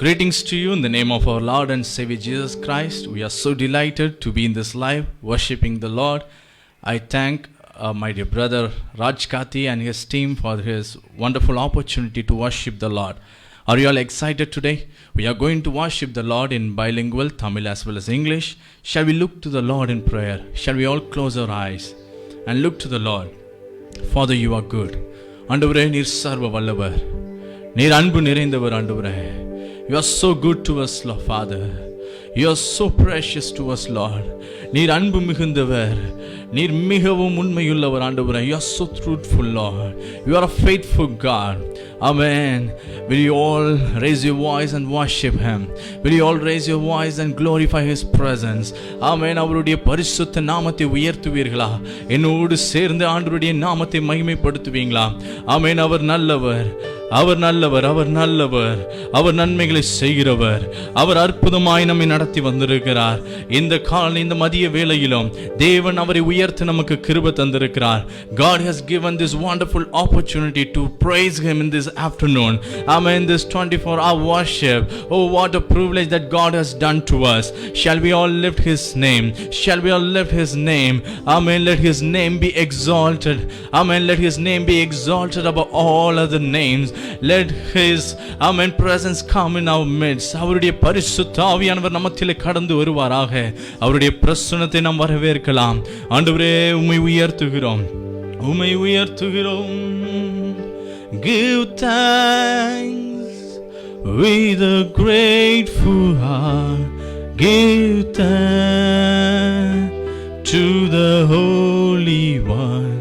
Greetings to you in the name of our Lord and Savior Jesus Christ. We are so delighted to be in this live worshiping the Lord. I thank my dear brother Raj Kati and his team for his wonderful opportunity to worship the Lord. Are you all excited today? We are going to worship the Lord in bilingual Tamil as well as English. Shall we look to the Lord in prayer? Shall we all close our eyes and look to the Lord? Father, you are good. ஆண்டவரே, நீர் சர்வ வல்லவர், நீர் அன்பு நிறைந்தவர். ஆண்டவரே, you are so good to us, Lord Father. You are so precious to us, Lord. நீர் அன்பு மிகுந்தவர், நீர் மிகவும் உண்மையுள்ளவர். ஆண்டவரே, you are so truthful, Lord. You are a faithful God. Amen. Will you all raise your voice and worship Him? Will you all raise your voice and glorify His presence? Amen. அவருடைய பரிசுத்த நாமத்தை உயர்த்துவீர்களா? என்னோடு சேர்ந்து ஆண்டவருடைய நாமத்தை மகிமைப்படுத்துவீங்களா? ஆமென். அவர் நல்லவர், அவர் நல்லவர், அவர் நல்லவர், அவர் நன்மைகளை செய்கிறவர், அவர் அற்புதமாய் நம்மை நடத்தி வந்திருக்கிறார். இந்த மதிய வேளையிலும் தேவன் அவரை உயர்த்த நமக்கு கிருபை தந்திருக்கிறார். God has given this wonderful opportunity to praise Him in this afternoon. Amen. This 24-hour worship. Oh, what a privilege that God has done to us. Shall we all lift His name? Shall we all lift His name? Amen. Let His name be exalted. Amen. Let His name be exalted above all other names. Let His amen presence come in our midst. அவருடைய பரிசுத்த ஆவியானவர் நம்மத்திலே கடந்து வருவாராக. அவருடைய பிரசன்னத்தை நாம் வரவேற்கலாம். ஆண்டவரே, உம்மை உயர்த்துகிறோம், உம்மை உயர்த்துகிறோம். Give thanks with a grateful heart. Give thanks to the Holy One.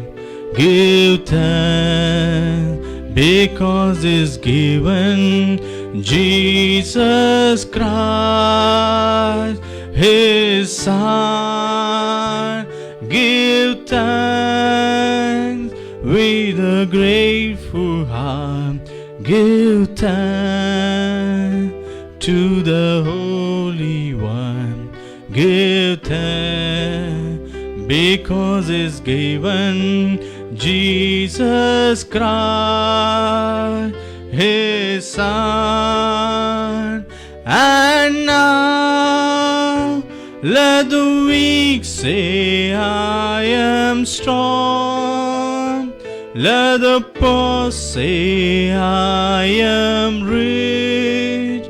Give thanks because is given Jesus Christ, His Son. Give thanks with a grateful heart. Give thanks to the Holy One. Give thanks because is given Jesus Christ, His Son. And now let the weak say, I am strong. Let the poor say, I am rich,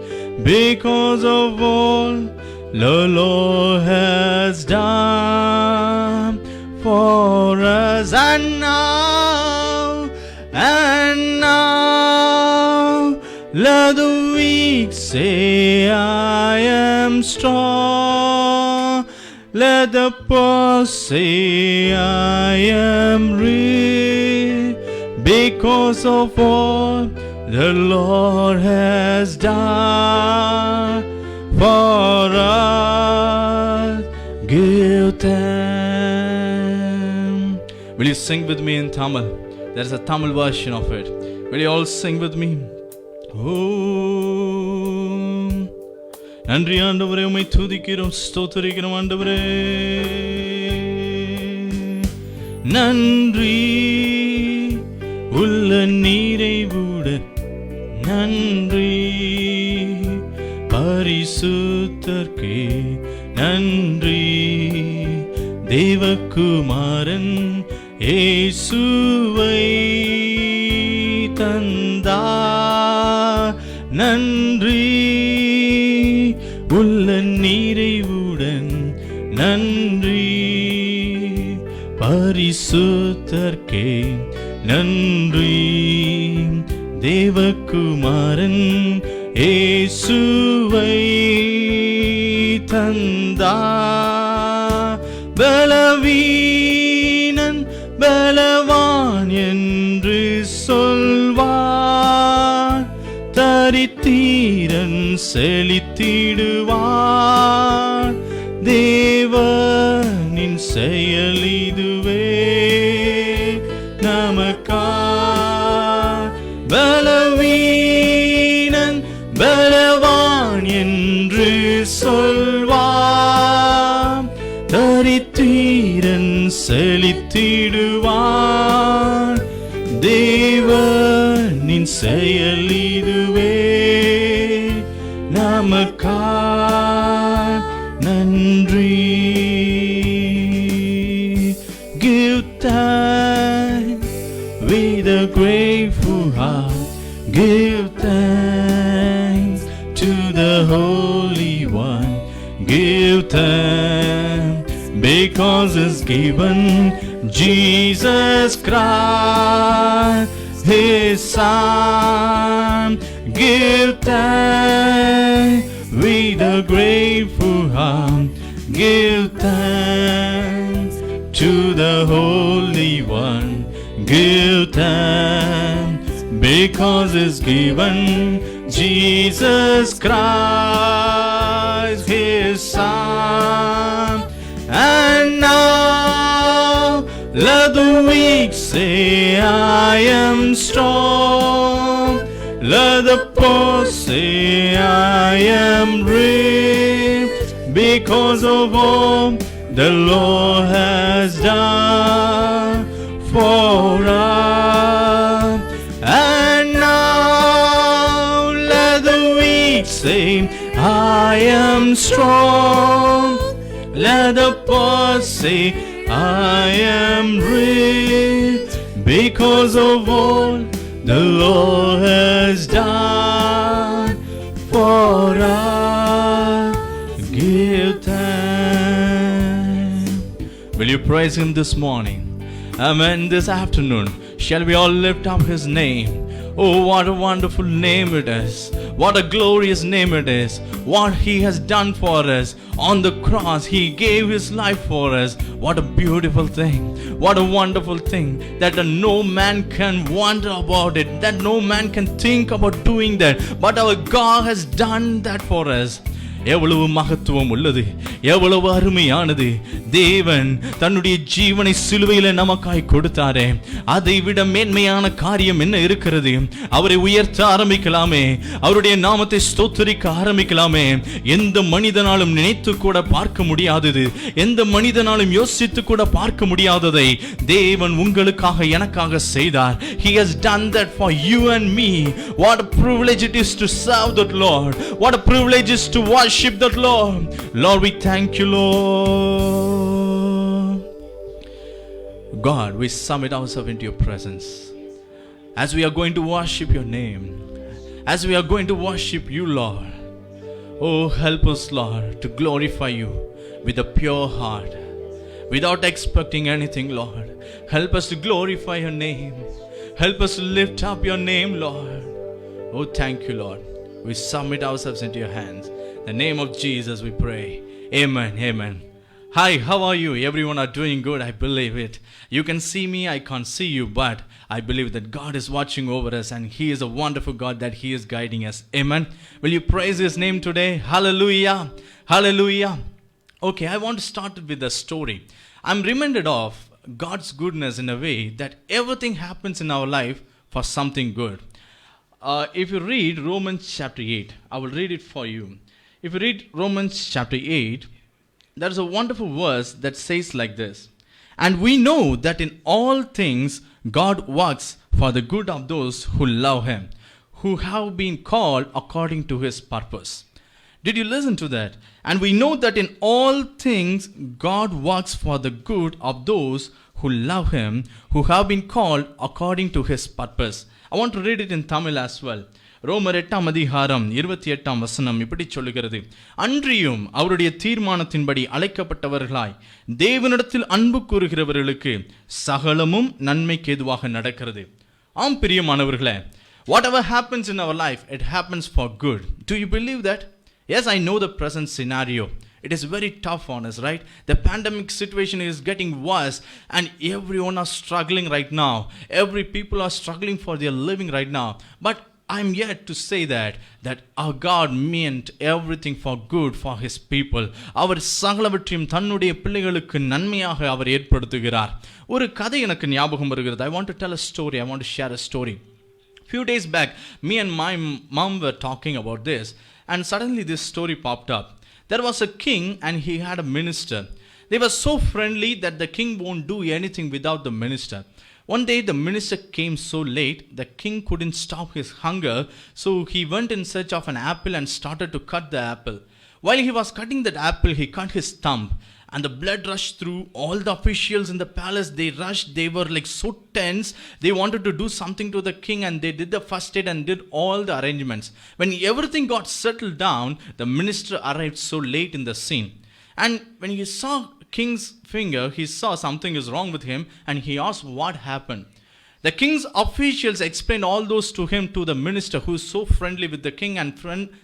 because of all the Lord has done for us. And now let the weak say, I am strong. Let the poor say, I am rich, because of all the Lord has done for us. Give thanks. Will you sing with me in Tamil? There is a Tamil version of it. Will you all sing with me? Oh, நன்றி ஆண்டவரே, உம்மை துதிக்கிறோம், ஸ்தோத்திரிக்கிறோம் ஆண்டவரே. நன்றி உள்ள நிறைவுடன் நன்றி, பரிசுத்தர்க்கே நன்றி, தேவகுமாரன் இயேசுவை தந்தார். நன்றி உள்ள நிறைவுடன் நன்றி, பரிசுத்தர்க்கே நன்றி, தேவகுமாரன் இயேசுவை தந்தார். பலவீனன் பலவான் என்று சொல்வார், தரித்திரன் செழித்திடுவார். தேவனின் செயல் இதுவே நமக்கா. பலவீனன் பலவான் என்று சொல்வார், தரித்திரன் செழித்திடுவார். தேவனின் செயல் இதுவே thanks with a grateful heart. Give thanks to the Holy One. Give thanks because He's given Jesus Christ, His Son. Give thanks with a grateful heart. Give thanks to the Holy One. Give thanks because He's given Jesus Christ, His Son. And now let the weak say, I am strong. Let the poor say, I am rich, because of all the Lord has done for us. And now let the weak say, I am strong. Let the poor say, I am rich, because of all the Lord has done for us. Give thanks. Will you praise Him this morning? Amen. This afternoon, shall we all lift up His name? Oh, what a wonderful name it is. What a glorious name it is. What He has done for us. On the cross, He gave His life for us. What a beautiful thing. What a wonderful thing. That no man can wonder about it. That no man can think about doing that. But our God has done that for us. எவ்வளவு மகத்துவம் உள்ளது, எவ்வளவு அருமையானது. தேவன் தன்னுடைய ஜீவனை சிலுவையில நமக்காய் கொடுத்தாரே, அதை விட மேன்மையான காரியம் என்ன இருக்கிறது? அவரை உயர்த்த ஆரம்பிக்கலாமே, அவருடைய நாமத்தை ஸ்தோத்திரிக்க ஆரம்பிக்கலாமே. எந்த மனிதனாலும் நினைத்து கூட பார்க்க முடியாதது, எந்த மனிதனாலும் யோசித்து கூட பார்க்க முடியாததை தேவன் உங்களுக்காக எனக்காக செய்தார். He has done that for you and me. What a privilege it is to serve that Lord. What a privilege is to worship that Lord. Lord, we thank you, Lord. God, we submit ourselves into your presence as we are going to worship your name, as we are going to worship you, Lord. Oh, help us, Lord, to glorify you with a pure heart, without expecting anything, Lord. Help us to glorify your name. Help us to lift up your name, Lord. Oh, thank you, Lord. We submit ourselves into your hands. In the name of Jesus we pray. Amen. Amen. Hi, how are you? Everyone are doing good. I believe it. You can see me, I can't see you, but I believe that God is watching over us and He is a wonderful God, that He is guiding us. Amen. Will you praise His name today? Hallelujah. Hallelujah. Okay, I want to start with a story. I'm reminded of God's goodness in a way that everything happens in our life for something good. If you read Romans chapter 8, I will read it for you. If you read Romans chapter 8, there is a wonderful verse that says like this: and we know that in all things God works for the good of those who love Him, who have been called according to His purpose. Did you listen to that? And we know that in all things God works for the good of those who love Him, who have been called according to His purpose. I want to read it in Tamil as well. ரோமர் 8:28 இப்படி சொல்லுகிறது: அன்றியும் அவருடைய தீர்மானத்தின்படி அழைக்கப்பட்டவர்களாய் தேவனிடத்தில் அன்பு கூறுகிறவர்களுக்கு சகலமும் நன்மைக்கு ஏதுவாக நடக்கிறது. ஆம் பிரியமானவர்களே, whatever happens in our life, it happens for good. Do you believe that? Yes, I know the present scenario. It is very tough on us, right? The pandemic situation is getting worse and everyone are struggling right now. Every people are struggling for their living right now. But I'm yet to say that our God meant everything for good for His people. அவர் சகலவற்றையும் தன்னுடைய பிள்ளைகளுக்கு நன்மையாக அவர் ஏற்படுத்துகிறார். ஒரு கதை எனக்கு ஞாபகம் வருகிறது. I want to tell a story. I want to share a story. Few days back, me and my mom were talking about this, and suddenly this story popped up. There was a king and he had a minister. They were so friendly that the king won't do anything without the minister. One day the minister came so late, the king couldn't stop his hunger, so he went in search of an apple and started to cut the apple. While he was cutting that apple, he cut his thumb, and the blood rushed through. All the officials in the palace, they rushed. They were like so tense. They wanted to do something to the king, and they did the first aid and did all the arrangements. When everything got settled down, the minister arrived so late in the scene. And when he saw king's finger, he saw something is wrong with him, and he asked what happened. The king's officials explained all those to him, to the minister, who is so friendly with the king, and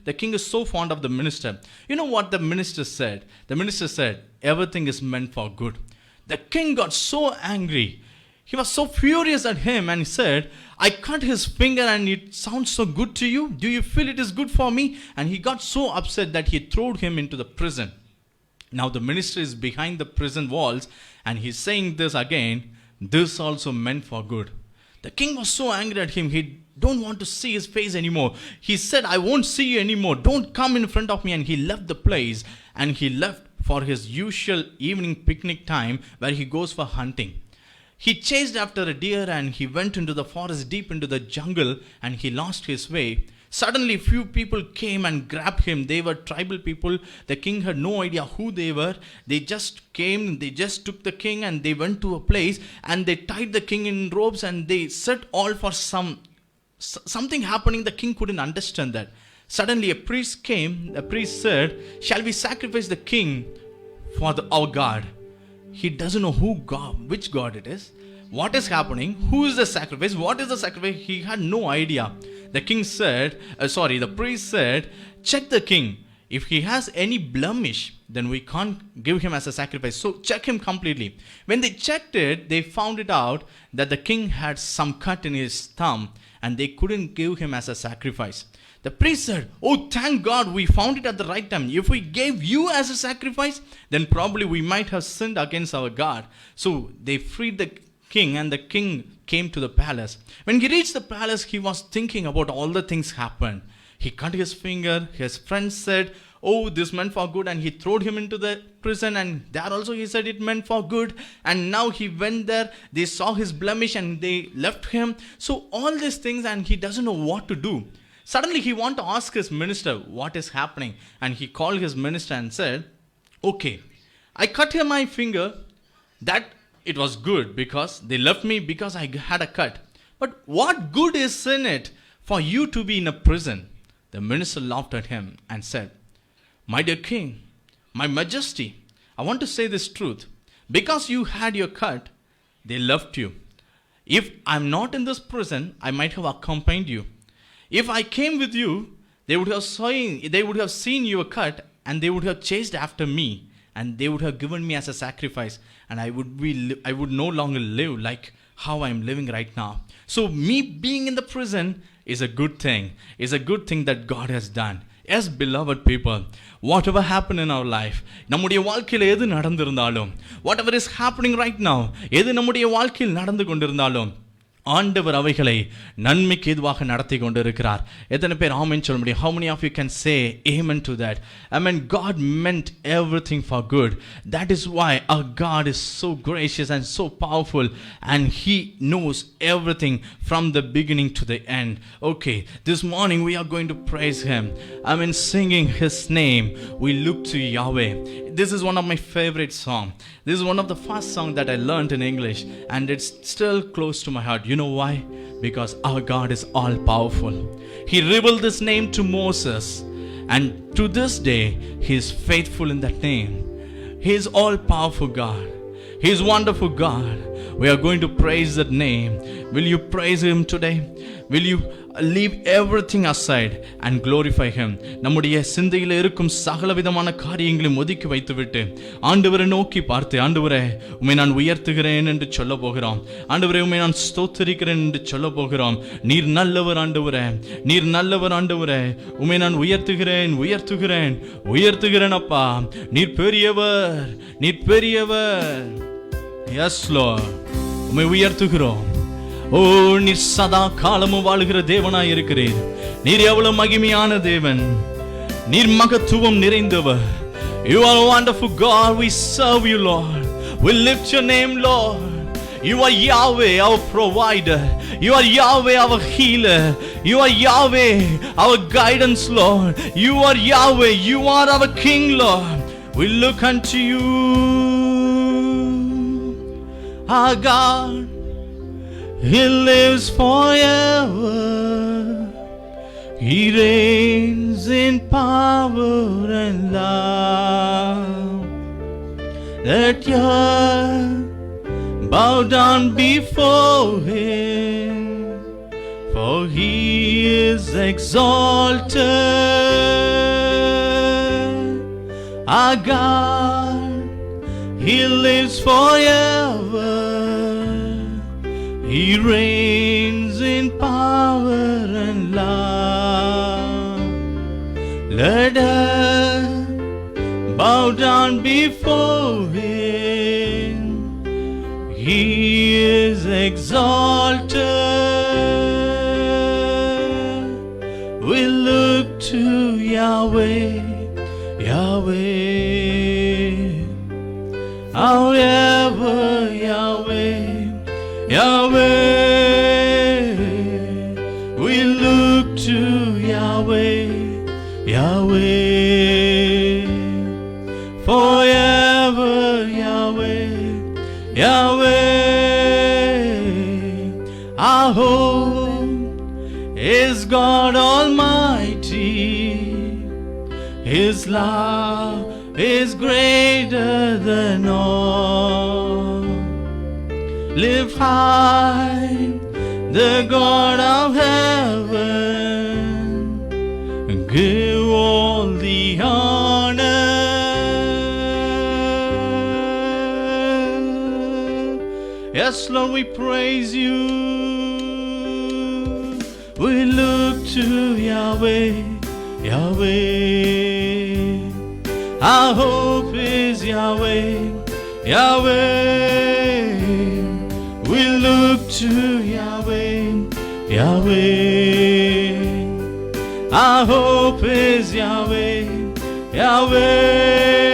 the king is so fond of the minister. You know what the minister said? The minister said, everything is meant for good. The king got so angry. He was so furious at him, and he said, I cut his finger and it sounds so good to you. Do you feel it is good for me? And he got so upset that he threw him into the prison. Now the minister is behind the prison walls, and he's saying this again, this also meant for good. The king was so angry at him, he don't want to see his face anymore. He said, I won't see you anymore. Don't come in front of me. And he left the place, and he left for his usual evening picnic time where he goes for hunting. He chased after a deer, and he went into the forest, deep into the jungle, and he lost his way. Suddenly, few people came and grabbed him. They were tribal people. The king had no idea who they were. They just came, they just took the king, and they went to a place, and they tied the king in ropes, and they set all for something happening. The king couldn't understand that. Suddenly, a priest came. The priest said, shall we sacrifice the king for our God? He doesn't know which God it is. What is happening? Who is the sacrifice? What is the sacrifice? He had no idea. The the priest said, check the king. If he has any blemish, then we can't give him as a sacrifice. So check him completely. When they checked it, they found it out that the king had some cut in his thumb, and they couldn't give him as a sacrifice. The priest said, oh, thank God we found it at the right time. If we gave you as a sacrifice, then probably we might have sinned against our God. So they freed the king, and the king came to the palace. When he reached the palace, he was thinking about all the things happened. He cut his finger. His friends said, oh, this meant for good, and he threw him into the prison, and there also he said it meant for good. And now he went there, they saw his blemish, and they left him. So all these things, and he doesn't know what to do. Suddenly he wanted to ask his minister what is happening, and he called his minister and said, okay, I cut here my finger. That it was good because they left me because I had a cut. But what good is in it for you to be in a prison? The minister laughed at him and said, my dear king, my majesty, I want to say this truth. Because you had your cut, they left you. If I'm not in this prison, I might have accompanied you. If I came with you, they would have seen your cut, and they would have chased after me, and they would have given me as a sacrifice, and I would no longer live like how I'm living right now. So me being in the prison is a good thing. It's a good thing that God has done. Yes, beloved people, whatever happened in our life, நம்முடைய வாழ்க்கையில் எது நடந்திருந்தாலும், whatever is happening right now, எது நம்முடைய வாழ்க்கையில் நடந்து கொண்டிருந்தாலும், ஆண்டவர் அவைகளை நன்மைக்கு ஏதுவாக நடத்தி கொண்டிருக்கிறார். எத்தனை பேர் ஆமென் சொல்ல முடியும்? How many of you can say amen to that? I mean, God meant everything for good. That is why our God is so gracious and so powerful, and He knows everything from the beginning to the end. Okay, this morning we are going to praise Him. I mean, singing His name, we look to Yahweh. This is one of my favorite songs. This is one of the first songs that I learned in English, and it's still close to my heart. You know why? Because our God is all powerful. He revealed this name to Moses, and to this day He is faithful in that name. He is all powerful God. He is wonderful God. We are going to praise that name. Will you praise Him today? Will you leave everything aside and glorify Him? நம்முடைய சிந்தையில் இருக்கும் சகல விதமான காரியங்களையும் ஒதுக்கி வைத்துவிட்டு ஆண்டவரை நோக்கி பார்த்து, ஆண்டவரே உம்மை நான் உயர்த்துகிறேன் என்று சொல்ல போகிறோம். ஆண்டவரே உம்மை நான் ஸ்தோத்திரிக்கிறேன் என்று சொல்ல போகிறோம். நீர் நல்லவர் ஆண்டவரே, நீர் நல்லவர் ஆண்டவரே, உம்மை நான் உயர்த்துகிறேன் அப்பா. நீர் பெரியவர், நீர் பெரியவர். Yes Lord, உம்மை உயர்த்துகிறோம். ஓ, நீர் சதா காலமும் வாழுகிற தேவனாய் இருக்கிறீர். நீர் எவ்வளவு மகிமையான தேவன், நீர் மகத்துவம் நிறைந்தவர். You are a wonderful God. We serve you, Lord. We lift your name, Lord. You are Yahweh, our provider. You are Yahweh, our healer. You are Yahweh, our guidance, Lord. You are Yahweh. You are our King, Lord. We look unto you, our God. He lives forever. He reigns in power and love. Let your earth bow down before Him, for He is exalted. Our God, He lives forever. He reigns in power and love. Let us bow down before Him. He is exalted. We look to Yahweh, Yahweh, however Yahweh, Yahweh. We look to Yahweh, Yahweh, forever Yahweh, Yahweh. Our hope is God Almighty. His love is greater than all. Lift high the God of heaven, and give all the honor. Yes, Lord, we praise you. We look to Yahweh, Yahweh. Our hope is Yahweh, Yahweh. We look to Yahweh, Yahweh. Our hope is Yahweh, Yahweh.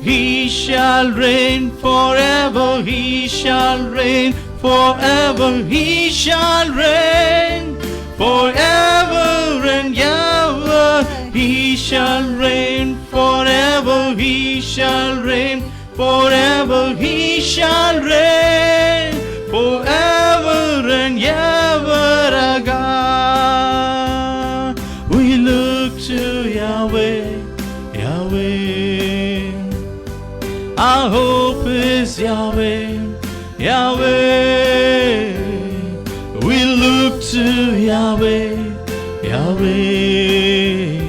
He shall reign forever. He shall reign forever. He shall reign forever and ever. He shall reign forever. He shall reign forever. He shall reign forever and ever. Our God, we look to Yahweh, Yahweh. Our hope is Yahweh, Yahweh. We look to Yahweh, Yahweh.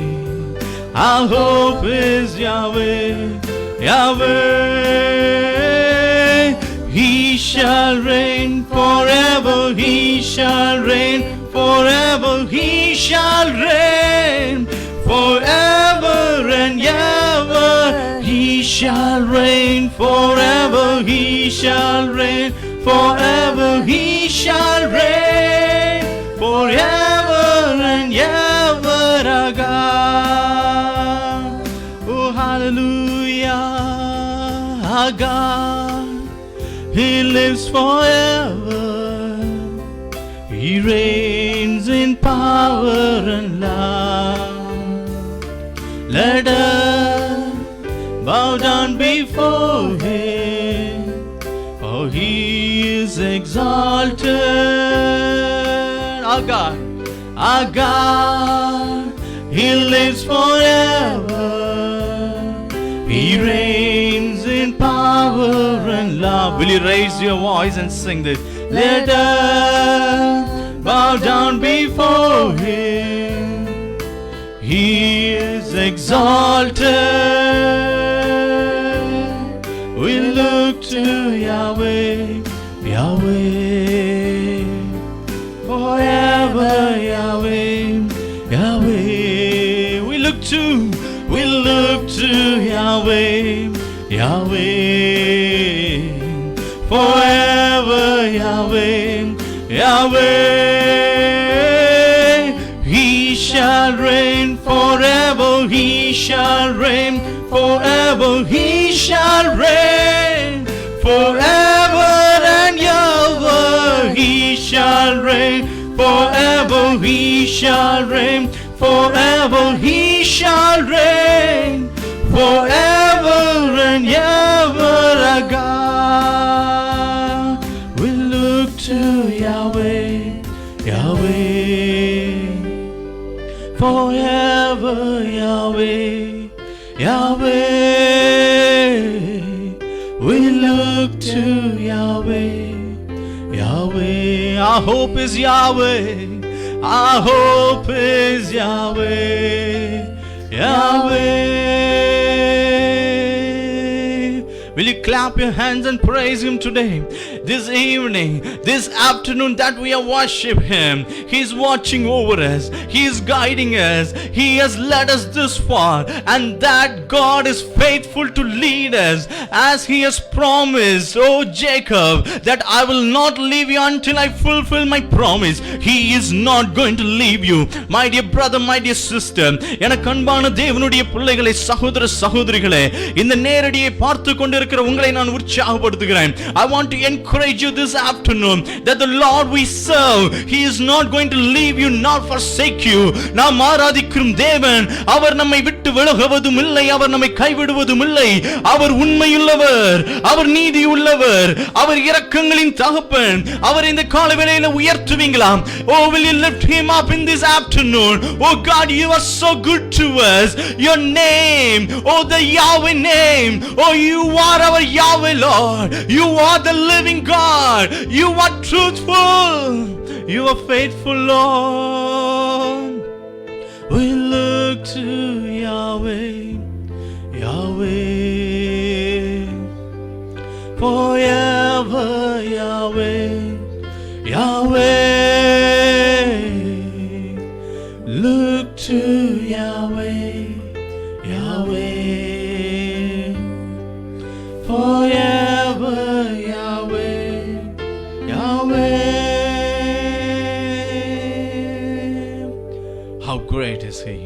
Our hope is Yahweh, Yahweh. He shall reign forever. He shall reign forever. He shall reign forever and ever. He shall reign forever. He shall reign forever. He shall reign forever and ever. Our God, oh hallelujah. Our God, He lives forever. He reigns in power and love. Let us bow down before Him, for He is exalted. Our God, He lives forever. He reigns in power and love. Will you raise your voice and sing this? Let us bow down before Him. He is exalted. We look to Yahweh, Yahweh, forever Yahweh, Yahweh. We look to Yahweh, Yahweh, forever Yahweh, Yahweh. He shall reign forever. He shall reign forever. He shall reign forever and ever. He shall reign forever. He shall reign forever. He shall reign forever and ever, our God. We look to Yahweh, Yahweh, forever, Yahweh, Yahweh. We look to Yahweh, Yahweh. Our hope is Yahweh, our hope is Yahweh, Yahweh. Will you clap your hands and praise Him today? This evening, this afternoon that we have worshiped Him, He is watching over us, He is guiding us, He has led us this far, and that God is faithful to lead us as He has promised, oh Jacob, that I will not leave you until I fulfill my promise. He is not going to leave you. My dear brother, my dear sister, எனக்கு அன்பான தேவனுடைய பிள்ளைகளை, சகோதர சகோதரிகளே, இந்த நேரடியை பார்த்து கொண்டிருக்கிற உங்களை நான் உற்சாகப்படுத்துகிறேன். I want to encourage you this afternoon that the Lord we serve, He is not going to leave you nor forsake you. நாம் ஆராதிக்கும் தேவன், அவர் நம்மை விட்டு விலகுவதும் இல்லை, அவர் நம்மை கைவிடுவதும் இல்லை. அவர் உண்மையுள்ளவர், அவர் நீதி உள்ளவர், அவர் இரக்கங்களின் தகப்பன். அவர் இந்த காலவேளையில உயர்த்துவீங்களா? Oh, will you lift Him up in this afternoon? Oh God, you are so good to us. Your name, oh the Yahweh name, oh you are our Yahweh Lord. You are the living God. You are truthful. You are faithful, Lord. We look to Yahweh, Yahweh, forever, Yahweh, Yahweh. Look to Yahweh, Yahweh, forever, Yahweh, Yahweh. How great is He!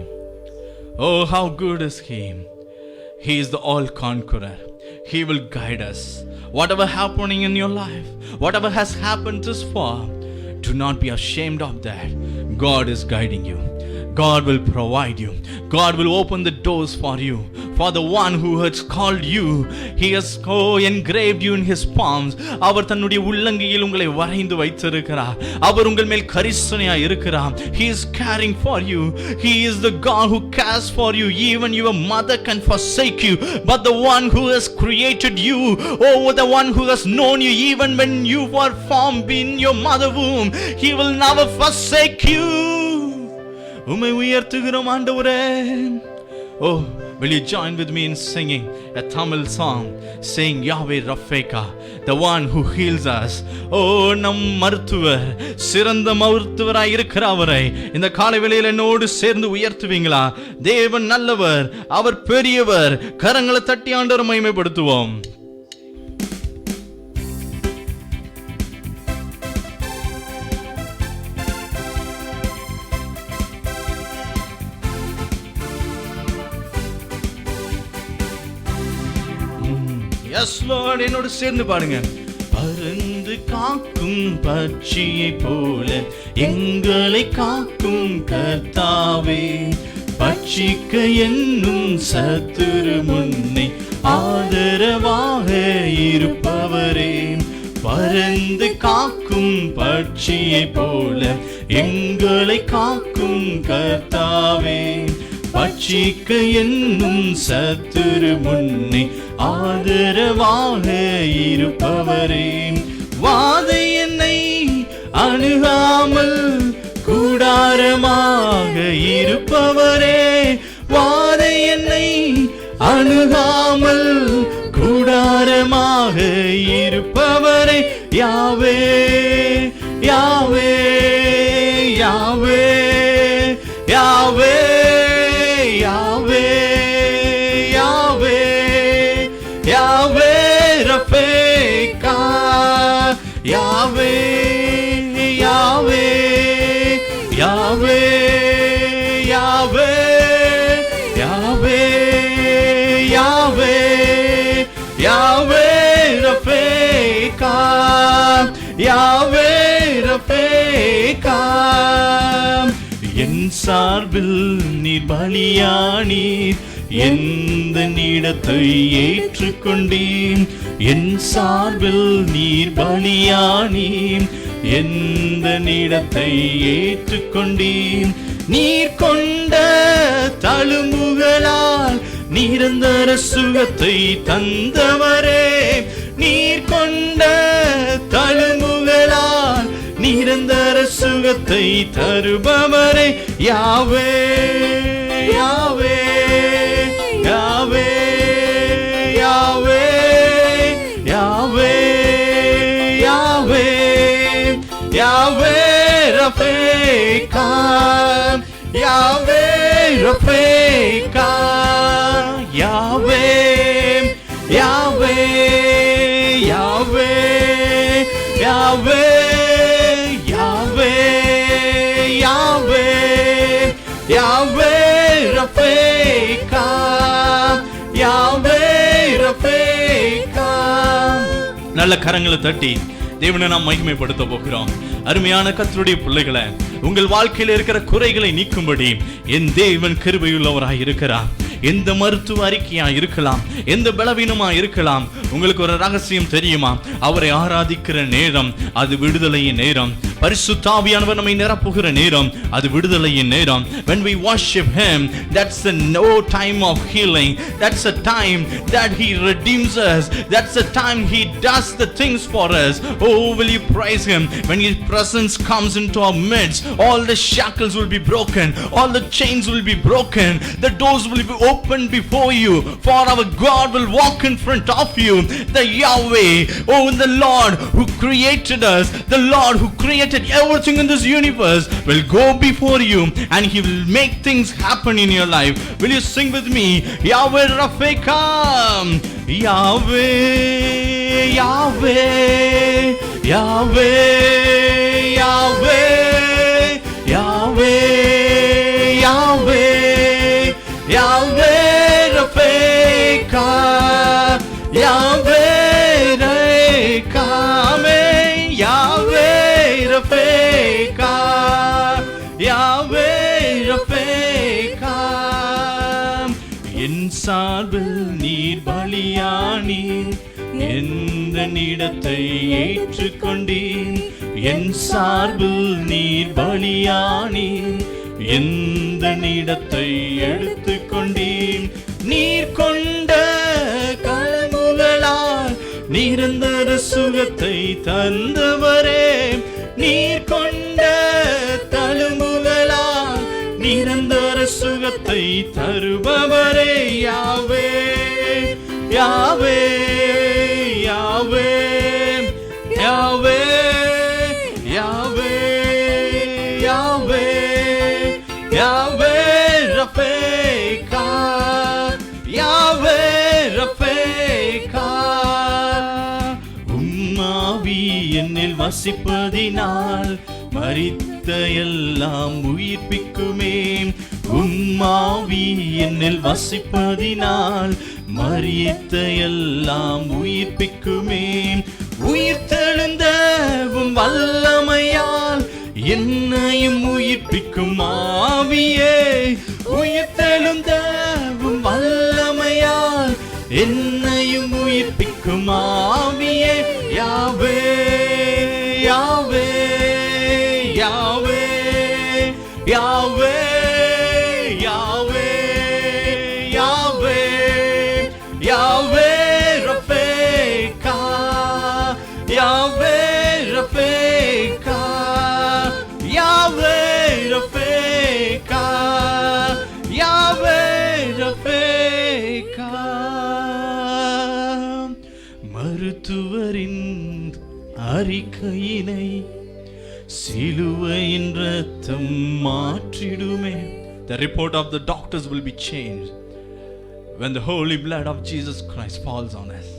Oh, how good is He! He is the all-conqueror. He will guide us. Whatever happening in your life, whatever has happened this far, do not be ashamed of that. God is guiding you. God will provide you. God will open the doors for you. For the one who has called you, He has engraved you in His palms. அவர் தன்னுடைய உள்ளங்கையில் உங்களை வரைந்து வைத்திருக்கிறார். அவர் உங்கள் மேல் கரிசனையாய் இருக்கிறார். He is caring for you. He is the God who cares for you. Even your mother can forsake you, but the one who has created you, oh the one who has known you even when you were formed in your mother womb, He will never forsake you. உம்மை உயர்த்துகிறோம் ஆண்டவரே. Oh, will you join with me in singing a Tamil song, saying Yahweh Rafeka, the one who heals us. Oh, நம் மருத்துவர், சிறந்த மருத்துவராய் இருக்கிற அவரை இந்த காலை வேளையில் என்னோடு சேர்ந்து உயர்த்துவீங்களா? தேவன் நல்லவர், அவர் பெரியவர். கரங்களை தட்டி ஆண்டவரை மகிமைப்படுத்துவோம். Yes Lord, என்னோடு சேர்ந்து பாடுங்க. பறந்து காக்கும் பட்சியை போல எங்களை காக்கும் கர்த்தாவே, பட்சிக்க என்னும் சத்துரு முன்னே ஆதரவாக இருப்பவரே, பறந்து காக்கும் பட்சியை போல எங்களை காக்கும் கர்த்தாவே, பட்சிக்க என்னும் சத்துரு முன்னே ஆதரவாக இருப்பவரே, வாதை என்னை அணுகாமல் கூடாரமாக இருப்பவரே, வாதை என்னை அணுகாமல் கூடாரமாக இருப்பவரே, யாவே யாவே யாவே யாவே யாவே யாவே யாவே ரஃபேகா, யாவே யாவே யாவே யாவே யாவே யாவே யாவே ரஃபேகா, யாவே ரஃபேகா. என் சார்பில் நீர் பலியானீர், எந்த நீடத்தை ஏற்றுக்கொண்டீர், என் சார்பில் நீர் பலியானீர். எந்த நீடத்தை ஏற்றுக்கொண்டீர், நீர் கொண்ட தழும்புகளால் நிரந்தர சுகத்தை தந்தவரே. நீர் கொண்ட தழும்புகளால் நிரந்தர சுகத்தை தருபவரே. யாவே யாவே யாவே யாவே யாவே யாவே யாவே ரஃபேகா, யாவே ரஃபேகா, யாவே யாவே யாவே யாவே யாவே யாவே யாவே ரஃபேகா, யாவே ரஃபேகா. நல்ல கரங்களை தட்டி தேவனை நாம் மகிமைப்படுத்த போகிறோம். அருமையான கர்த்தருடைய பிள்ளைகளை, உங்கள் வாழ்க்கையில் இருக்கிற குறைகளை நீக்கும்படி என் தேவன் கிருபையுள்ளவராய் இருக்கிறார். எந்த மருத்துவ அறிக்கையா இருக்கலாம், எந்த பலவீனமா இருக்கலாம், உங்களுக்கு ஒரு ரகசியம் தெரியுமா? அவரை ஆராதிக்கிற நேரம் அது விடுதலையின் நேரம். பரிசுத்த ஆவியானவர் நம்மை நிரப்புகிற நேரம் அது விடுதலையின் நேரம். When we worship him, that's a no time of healing. That's a time that he redeems us. That's a time he does the things for us. Oh, will you praise him? When his presence comes into our midst, all the shackles will be broken, all the chains will be broken, the doors will be opened before you, for our God will walk in front of you. The Yahweh, oh the Lord who created us, the Lord who created everything in this universe will go before you and he will make things happen in your life. Will you sing with me? Yahweh Rafeka, Yahweh Yahweh Yahweh Yahweh Yahweh Yahweh Yahweh Rafeka, Yahweh Rafeka, Yahweh Rafeka, Yahweh Rafeka. என் சார்பில் நீர் பலியானீர், எந்த நீடத்தை ஏற்றுக்கொண்டீர். என் சார்பில் நீர் பலியானீர், எந்த நீடத்தை எடுத்துக்கொண்டீர். நீர் கொண்ட கலமுகளால் நிரந்தர சுகத்தை தந்தவரே. நீர் கொண்ட தழும்புகளால் நிரந்தர சுகத்தை தருபவரே. யாவே யாவே யாவே யாவே யாவே யாவே யாவே ரஃபேகா, யாவே ரஃபேகா. உம்மாவி என்னில் வசிப்பதினால் மரித்த எல்லாம் உயிர்ப்பிக்குமே. உம்மாவி என்னில் வசிப்பதினால் மரித்த எல்லாம் உயிர்ப்பிக்குமே. உயிர்த்தெழுந்த வல்லமையால் என்னையும் உயிர்ப்பிக்கும் ஆவியே. உயிர்த்தெழுந்த வல்லமையால் என்னையும் உயிர்ப்பிக்கும் ஆவியே. யாவே யாவே யாவே யாவே யாவே யாவே யாவே ரஃபேகா, யாவே ரஃபேகா, யாவே ரஃபேகா, யாவே ரஃபேகா. மருத்துவரின் அறிக்கையினை சிலுவையின் ரத்தம் மாற்றிடுமே. The report of the doctors will be changed when the holy blood of Jesus Christ falls on us.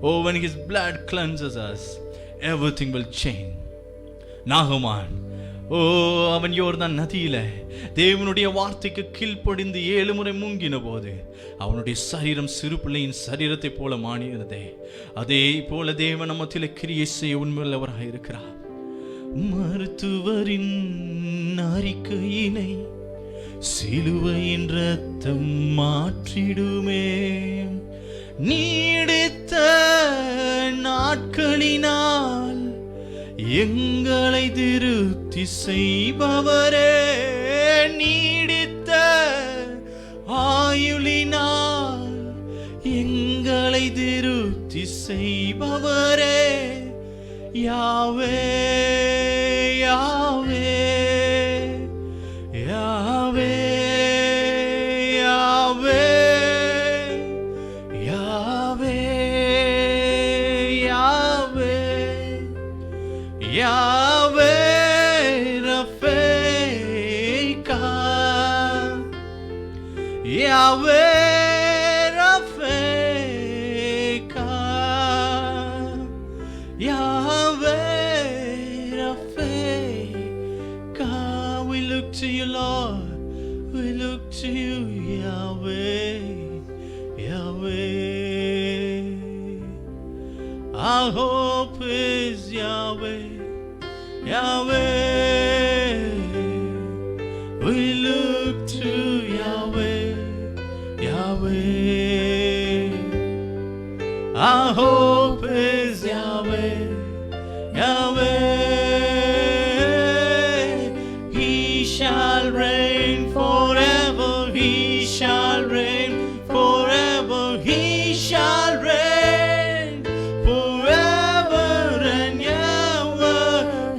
Oh, when his blood cleanses us, everything will change. நாகமான், ஓ அவன் யோர்தான் நதியில தேவனுடைய வார்த்தைக்கு கீழ்ப்படிந்து 7 முறை மூங்கின போது அவனுடைய சரீரம் சிறு பிள்ளையின் சரீரத்தை போல மாறினதே. அதே போல தேவன் நம்மத்திலே கிரியை செய்ய உண்மையுள்ளவராக இருக்கிறார். மருத்துவரின் அறிக்கையினை சிலுவையின் ரத்தம் மாற்றிடுமே. நீடித்த நாட்களினால் எங்களை திருப்தி செய்பவரே, நீடித்த ஆயுளினால் எங்களை திருப்தி செய்பவரே, யாவே யாவே யாவே யாவே யாவே யாவே யாவே ரஃபேகா, யாவே ரஃபேகா, யாவே ரஃபேகா. We look to you, Lord, we look to you, Yahweh, Yahweh. Our hope is Yahweh, Yahweh. We look to Yahweh, Yahweh. Our hope is Yahweh, Yahweh. He shall reign forever, He shall reign forever, He shall reign forever and ever.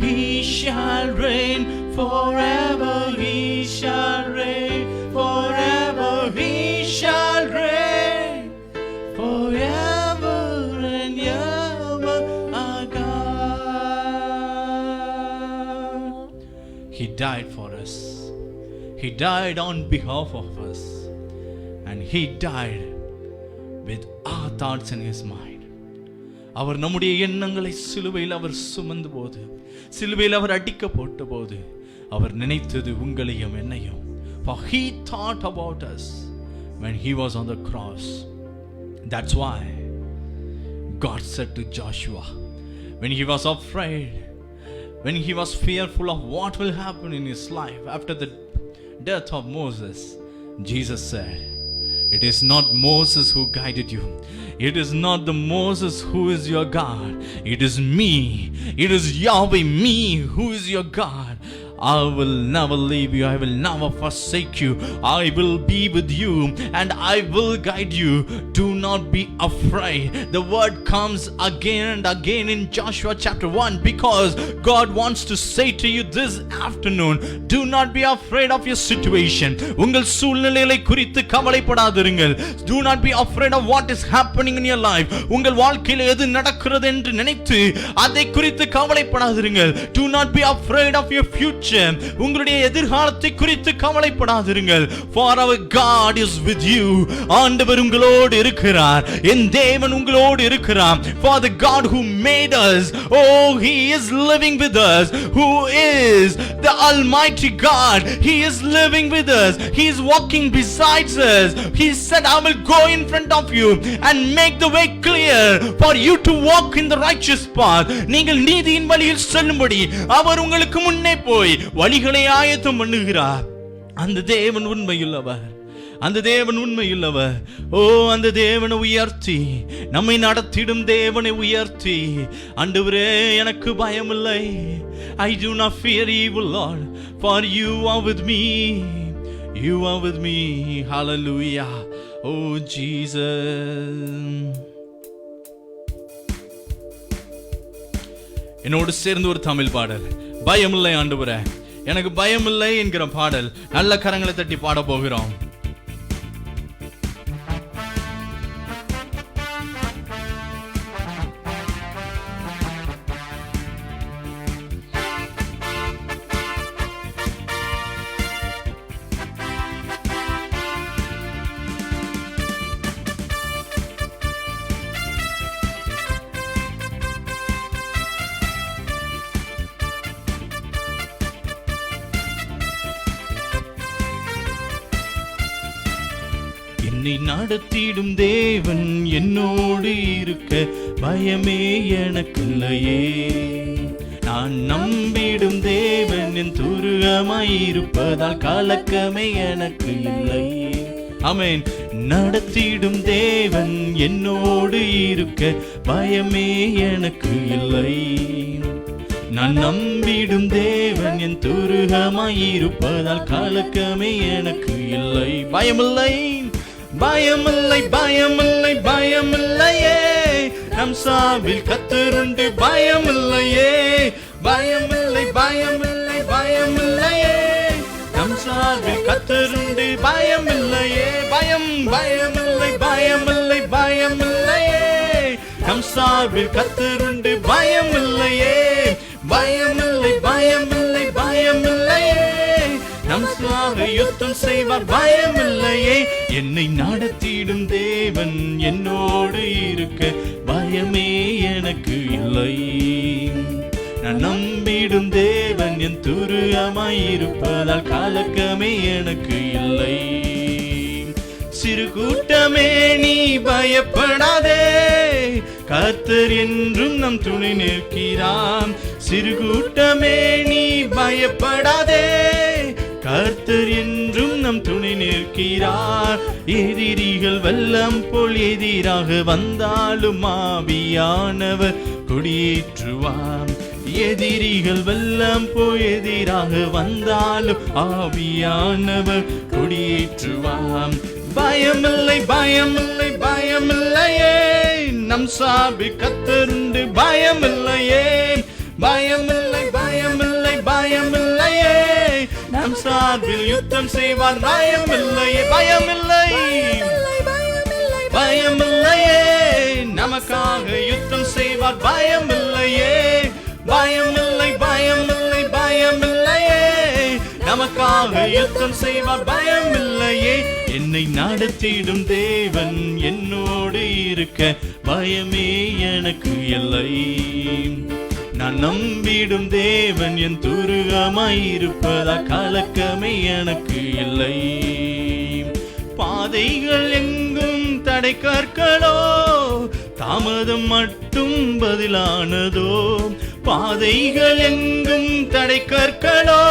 He shall reign forever, He shall reign forever, He shall reign forever and ever. Our God, He died for us. He died on behalf of us, and He died with our thoughts in His mind. அவர் நம்முடைய எண்ணங்களை சிலுவையில் அவர் சுமந்த போது, சிலுவையில் அவர் அடிக்கப்பட்ட போது, அவர் நினைத்தது உங்களையும் என்னையும். For He thought about us when He was on the cross. That's why God said to Joshua, when he was afraid, when he was fearful of what will happen in his life after the death of Moses, Jesus said, it is not Moses who guided you. It is not the Moses who is your God. It is me. It is Yahweh, me, who is your God. I will never leave you. I will never forsake you. I will be with you and I will guide you. Do not be afraid. The word comes again and again in Joshua chapter 1 because God wants to say to you this afternoon, do not be afraid of your situation. உங்கள் சூழ்நிலைகளை குறித்து கவலைப்படாதிருங்கள். Do not be afraid of what is happening in your life. உங்கள் வாழ்க்கையில் எது நடக்கிறது என்று நினைத்து அதை குறித்து கவலைப்படாதிருங்கள். Do not be afraid of your future. உங்களுடைய எதிர்காலத்தை குறித்து கவலைப்படாதிருங்கள். For our God is with you. ஆண்டவர் உங்களோடு இருக்கிறார். என் தேவன் உங்களோடு இருக்கிறார். For the God who made us, oh, He is living with us. Who is the Almighty God? He is living with us. He is walking beside us. He said, I will go in front of you and make the way clear for you to walk in the righteous path. நீங்கள் நீதியின் வழியில் செல்லும்படி அவர் உங்களுக்கு முன்னே போய் வழிகளை ஆயத்தம் பண்ணுகிறார். அந்த தேவன் உண்மையுள்ளவர், அந்த தேவன் உண்மையுள்ளவர். ஓ, அந்த தேவனை உயர்த்தி, நம்மை நடத்திடும் தேவனை உயர்த்தி, ஆண்டவரே எனக்கு பயமில்லை. I do not fear evil, Lord, for you are with me. You are with me. Hallelujah. Oh Jesus. என்னோடு சேர்ந்து ஒரு தமிழ் பாடல், பயமில்லை ஆண்டவரே எனக்கு பயமில்லை என்கிற பாடல் நல்ல கரங்களை தட்டி பாட போகிறோம். என்னை நடத்திடும் தேவன் என்னோடு இருக்க பயமே எனக்கில்லையே. நான் நம்பிடும் தேவன் என் துருகமாயிருப்பதால் கலக்கமே எனக்கு இல்லை. ஆமென். நடத்திடும் தேவன் என்னோடு இருக்க பயமே எனக்கு இல்லை. நான் நம்பிடும் தேவன் என் துருகமாயிருப்பதால் கலக்கமே எனக்கு இல்லை. பயமில்லை, பயமில்லை, பயமில்லை, பயமில்லையே. நம் சாவில் கத்தருண்டு பயமில்லையே. பயமில்லை, பயமில்லை, பயமில்லையே. நம் சாவில் கத்தருண்டு பயமில்லையே. பயம், பயமில்லை, பயமில்லை, பயமில்லையே. நம் சாவில் கத்தருண்டு பயமில்லையே. பயமில்லை, பயமில்லை, பயமில்லையே. நம் சாக யுத்தம் செய்வார் பயமில்லையே. என்னை நடத்திடும் தேவன் என்னோடு இருக்க பயமே எனக்கு இல்லை. நான் நம்பிடும் தேவன் என் துருகமாயிருப்பதால் கலக்கமே எனக்கு இல்லை. சிறு கூட்டமே நீ பயப்படாதே, கர்த்தர் என்றும் நம் துணை நிற்கிறான். சிறு கூட்டமே நீ பயப்படாதே, கர்த்தர் என்றும் நம் துணை நிற்கிறார். எதிரிகள் வெள்ளம் போல் எதிராக வந்தாலும் ஆவியானவர் கொடியேற்றுவார். எதிரிகள் வெள்ளம் போல் எதிராக வந்தாலும் ஆவியானவர் கொடியேற்றுவார். பயமில்லை, பயமில்லை, பயமில்லையே. நம் சாவி கத்தருண்டு பயமில்லையே. பயமில்லை, பயமில்லை, பயமில்லையே. நம் சார்பில் யுத்தம் செய்வார் பயமில்லையே. பயமில்லை, பயமில்லையே. நமக்காக யுத்தம் செய்வார் பயமில்லையே. பயமில்லை, பயமில்லை, பயமில்லையே. நமக்காக யுத்தம் செய்வார் பயமில்லையே. என்னை நடத்திடும் தேவன் என்னோடு இருக்க பயமே எனக்கு இல்லை. நான் நம்பிடும் தேவன் என் துருகமாயிருப்பதா கலக்கமே எனக்கு இல்லை. பாதைகள் எங்கும் தடை கற்களோ, தாமதம் மட்டும் பதிலானதோ. பாதைகள் எங்கும் தடை கற்களோ,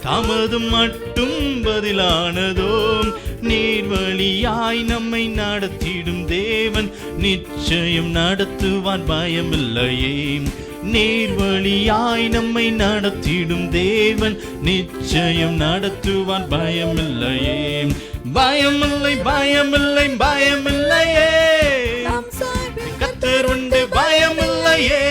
தாமதம் மட்டும் பதிலானதோ. நீர்வழியாய் நம்மை நடத்திடும் தேவன் நிச்சயம் நடத்துவான் பயமில்லையே. நீர்வழியாய் நம்மை நடத்திடும் தேவன் நிச்சயம் நடத்துவான் பயமில்லையே. பயமில்லை, பயமில்லை, பயமில்லையே. கர்த்தர் உண்டு பயமில்லையே.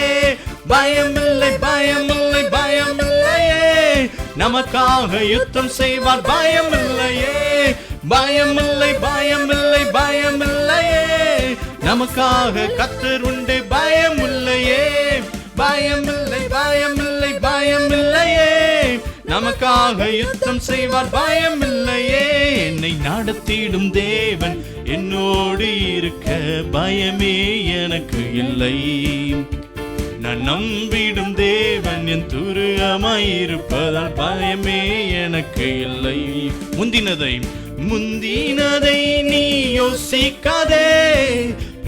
பயமில்லை, பயமில்லை, பயமில்லையே. நமக்காக யுத்தம் செய்வார் பயமில்லையே. பயமில்லை, பயமில்லை, பயமில்லையே. நமக்காக கர்த்தர் உண்டு பயமில்லையே. பயமில்லை, பயமில்லை, பயமில்லையே. நமக்காக யுத்தம் செய்வார் பயமில்லையே. என்னை நடத்திடும் தேவன் என்னோடு இருக்க பயமே எனக்கு இல்லை. நான் நம்பிடும் தேவன் என் துருகமாயிருப்பதால் பயமே எனக்கு இல்லை. முந்தினதை நீ யோசிக்காதே,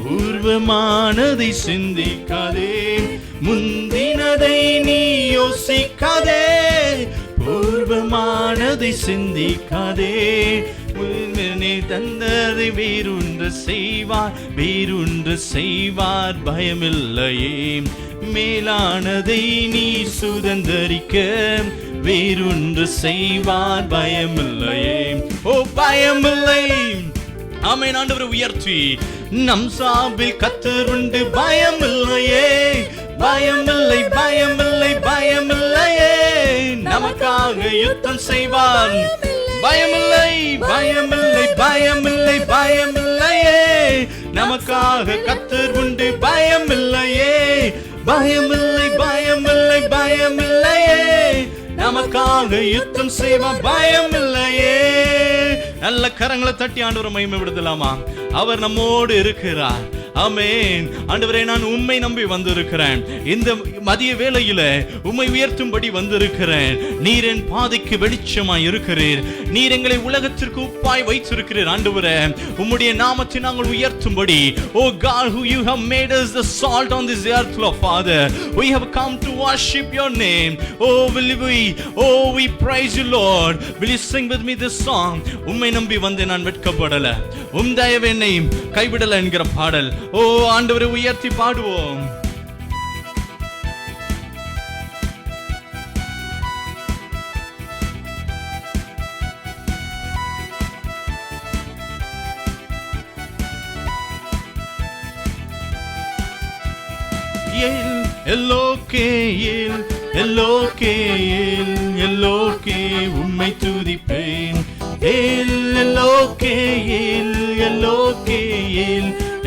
பூர்வமானதை சிந்திக்காதே. முந்தினதை நீ யோசிக்காதே, பூர்வமானதை சிந்திக்காதே. தந்ததை வேறொன்று செய்வார், வேறொன்று செய்வார் பயமில்லையே. மேலானதை நீ சுதந்தரிக்க வேறொன்று செய்வார் பயமில்லையே. ஓ பயமில்லை. ஆமென். ஆண்டவரை உயர்த்தி நம் சாவில் கர்த்தருண்டு பயமில்லையே. பயமில்லை, பயமில்லை, பயமில்லையே. நமக்காக யுத்தம் செய்வார் பயமில்லை. பயமில்லை, பயமில்லை, பயமில்லையே. நமக்காக கர்த்தர் உண்டு பயமில்லையே. பயமில்லை, பயமில்லை, பயமில்லையே. நமக்காக யுத்தம் செய்வார் பயமில்லையே. நல்ல கரங்களை தட்டி ஆண்டவரை மகிமைப்படுத்தலாமா? அவர் நம்மோடு இருக்கிறார். ஆமென். ஆண்டவரே, நான் உம்மை நம்பி வந்திருக்கிறேன். இந்த மதிய வேளையில உம்மை உயர்த்தும்படி வந்திருக்கிறேன். நீர் என் பாதைக்கு வெளிச்சமாய் இருக்கிறீர். நீர் எங்களை உலகத்திற்கு உப்பாய் வைத்திருக்கிறீர். ஆண்டவரே, உம்முடைய நாமத்தை நாங்கள் உயர்த்தும்படி, oh God, who you have made us the salt on this earth, Lord Father, we have come to worship your name. We praise you, Lord. Will you sing with me this song? உம்மை நம்பி வந்து நான் வெட்கப்படல, உம் தயவு என்னை கைவிடல என்கிற பாடல். ஓ ஆண்டவரை உயர்த்தி பாடுவோம். எல்லோக்கே உம்மை துதிப்பேன்.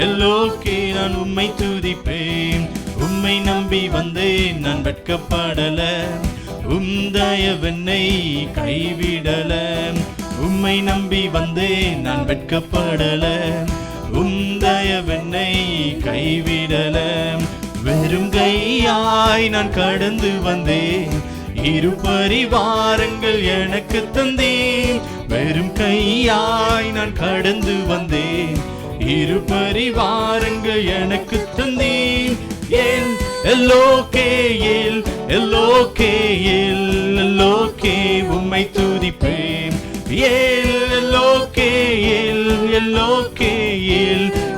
எல்லோக்கே நான் உம்மை துதிப்பேன். உம்மை நம்பி வந்தேன் நான் வெட்கப்படல, உம் தயவென்னை கைவிடல. உம்மை நம்பி வந்தேன் நான் வெட்கப்படல, உம் தயவென்னை கைவிடல. வெறும் கையாய் நான் கடந்து வந்தேன், இரு பரிவாரங்கள் எனக்கு தந்தேன். வெறும் கையாய் நான் கடந்து வந்தேன், இரு பரிவாரங்கள் எனக்கு தந்தேன். எல்லோக்கே உம்மை துதிப்பேன்.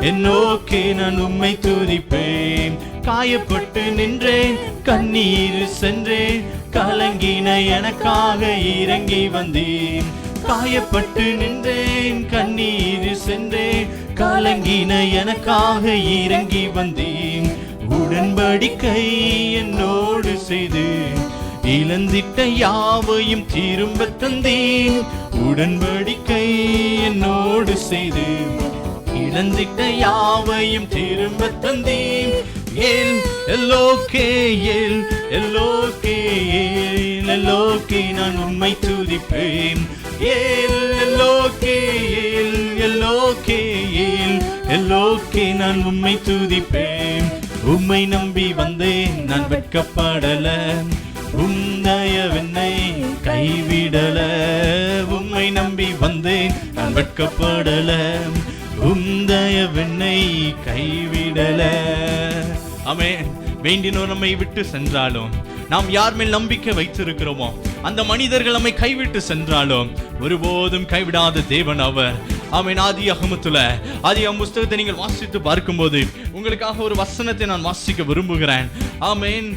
எல்லோக்கே நான் உம்மை துதிப்பேன். காயப்பட்டு நின்றேன், கண்ணீர் சென்றேன், கலங்கின எனக்காக இறங்கி வந்தேன். காயப்பட்டு நின்றேன், கண்ணீர் சென்றேன், கலங்கின எனக்காக இறங்கி வந்தேன். உடன்படிக்கை என்னோடு செய்து இழந்திட்ட யாவையும் திரும்ப தந்தேன். உடன்படிக்கை என்னோடு செய்து இழந்திட்ட யாவையும் திரும்ப தந்தேன். எல்லோக்கே நான் உம்மை துதிப்பேன். எல்லோக்கே நான் உம்மை துதிப்பேன். உம்மை நம்பி வந்தேன் நான் வெட்கப்படல, உம் தயவென்னை கைவிடல. உம்மை நம்பி வந்தேன் நான் வெட்கப்படல, உம் தயவென்னை கைவிடல. ஆமென். வேண்டினோர் நம்மை விட்டு சென்றாலும், நாம் யார் மேல் நம்பிக்கை வைத்திருக்கிறோமோ அந்த மனிதர்கள் நம்மை கைவிட்டு சென்றாலும் ஒருபோதும் கைவிடாத தேவன் அவர். ஆமென். ஆதியாகமம் புஸ்தகத்தை நீங்கள் வாசித்து பார்க்கும்போது உங்களுக்காக ஒரு வசனத்தை நான் வாசிக்க விரும்புகிறேன். ஆமென்.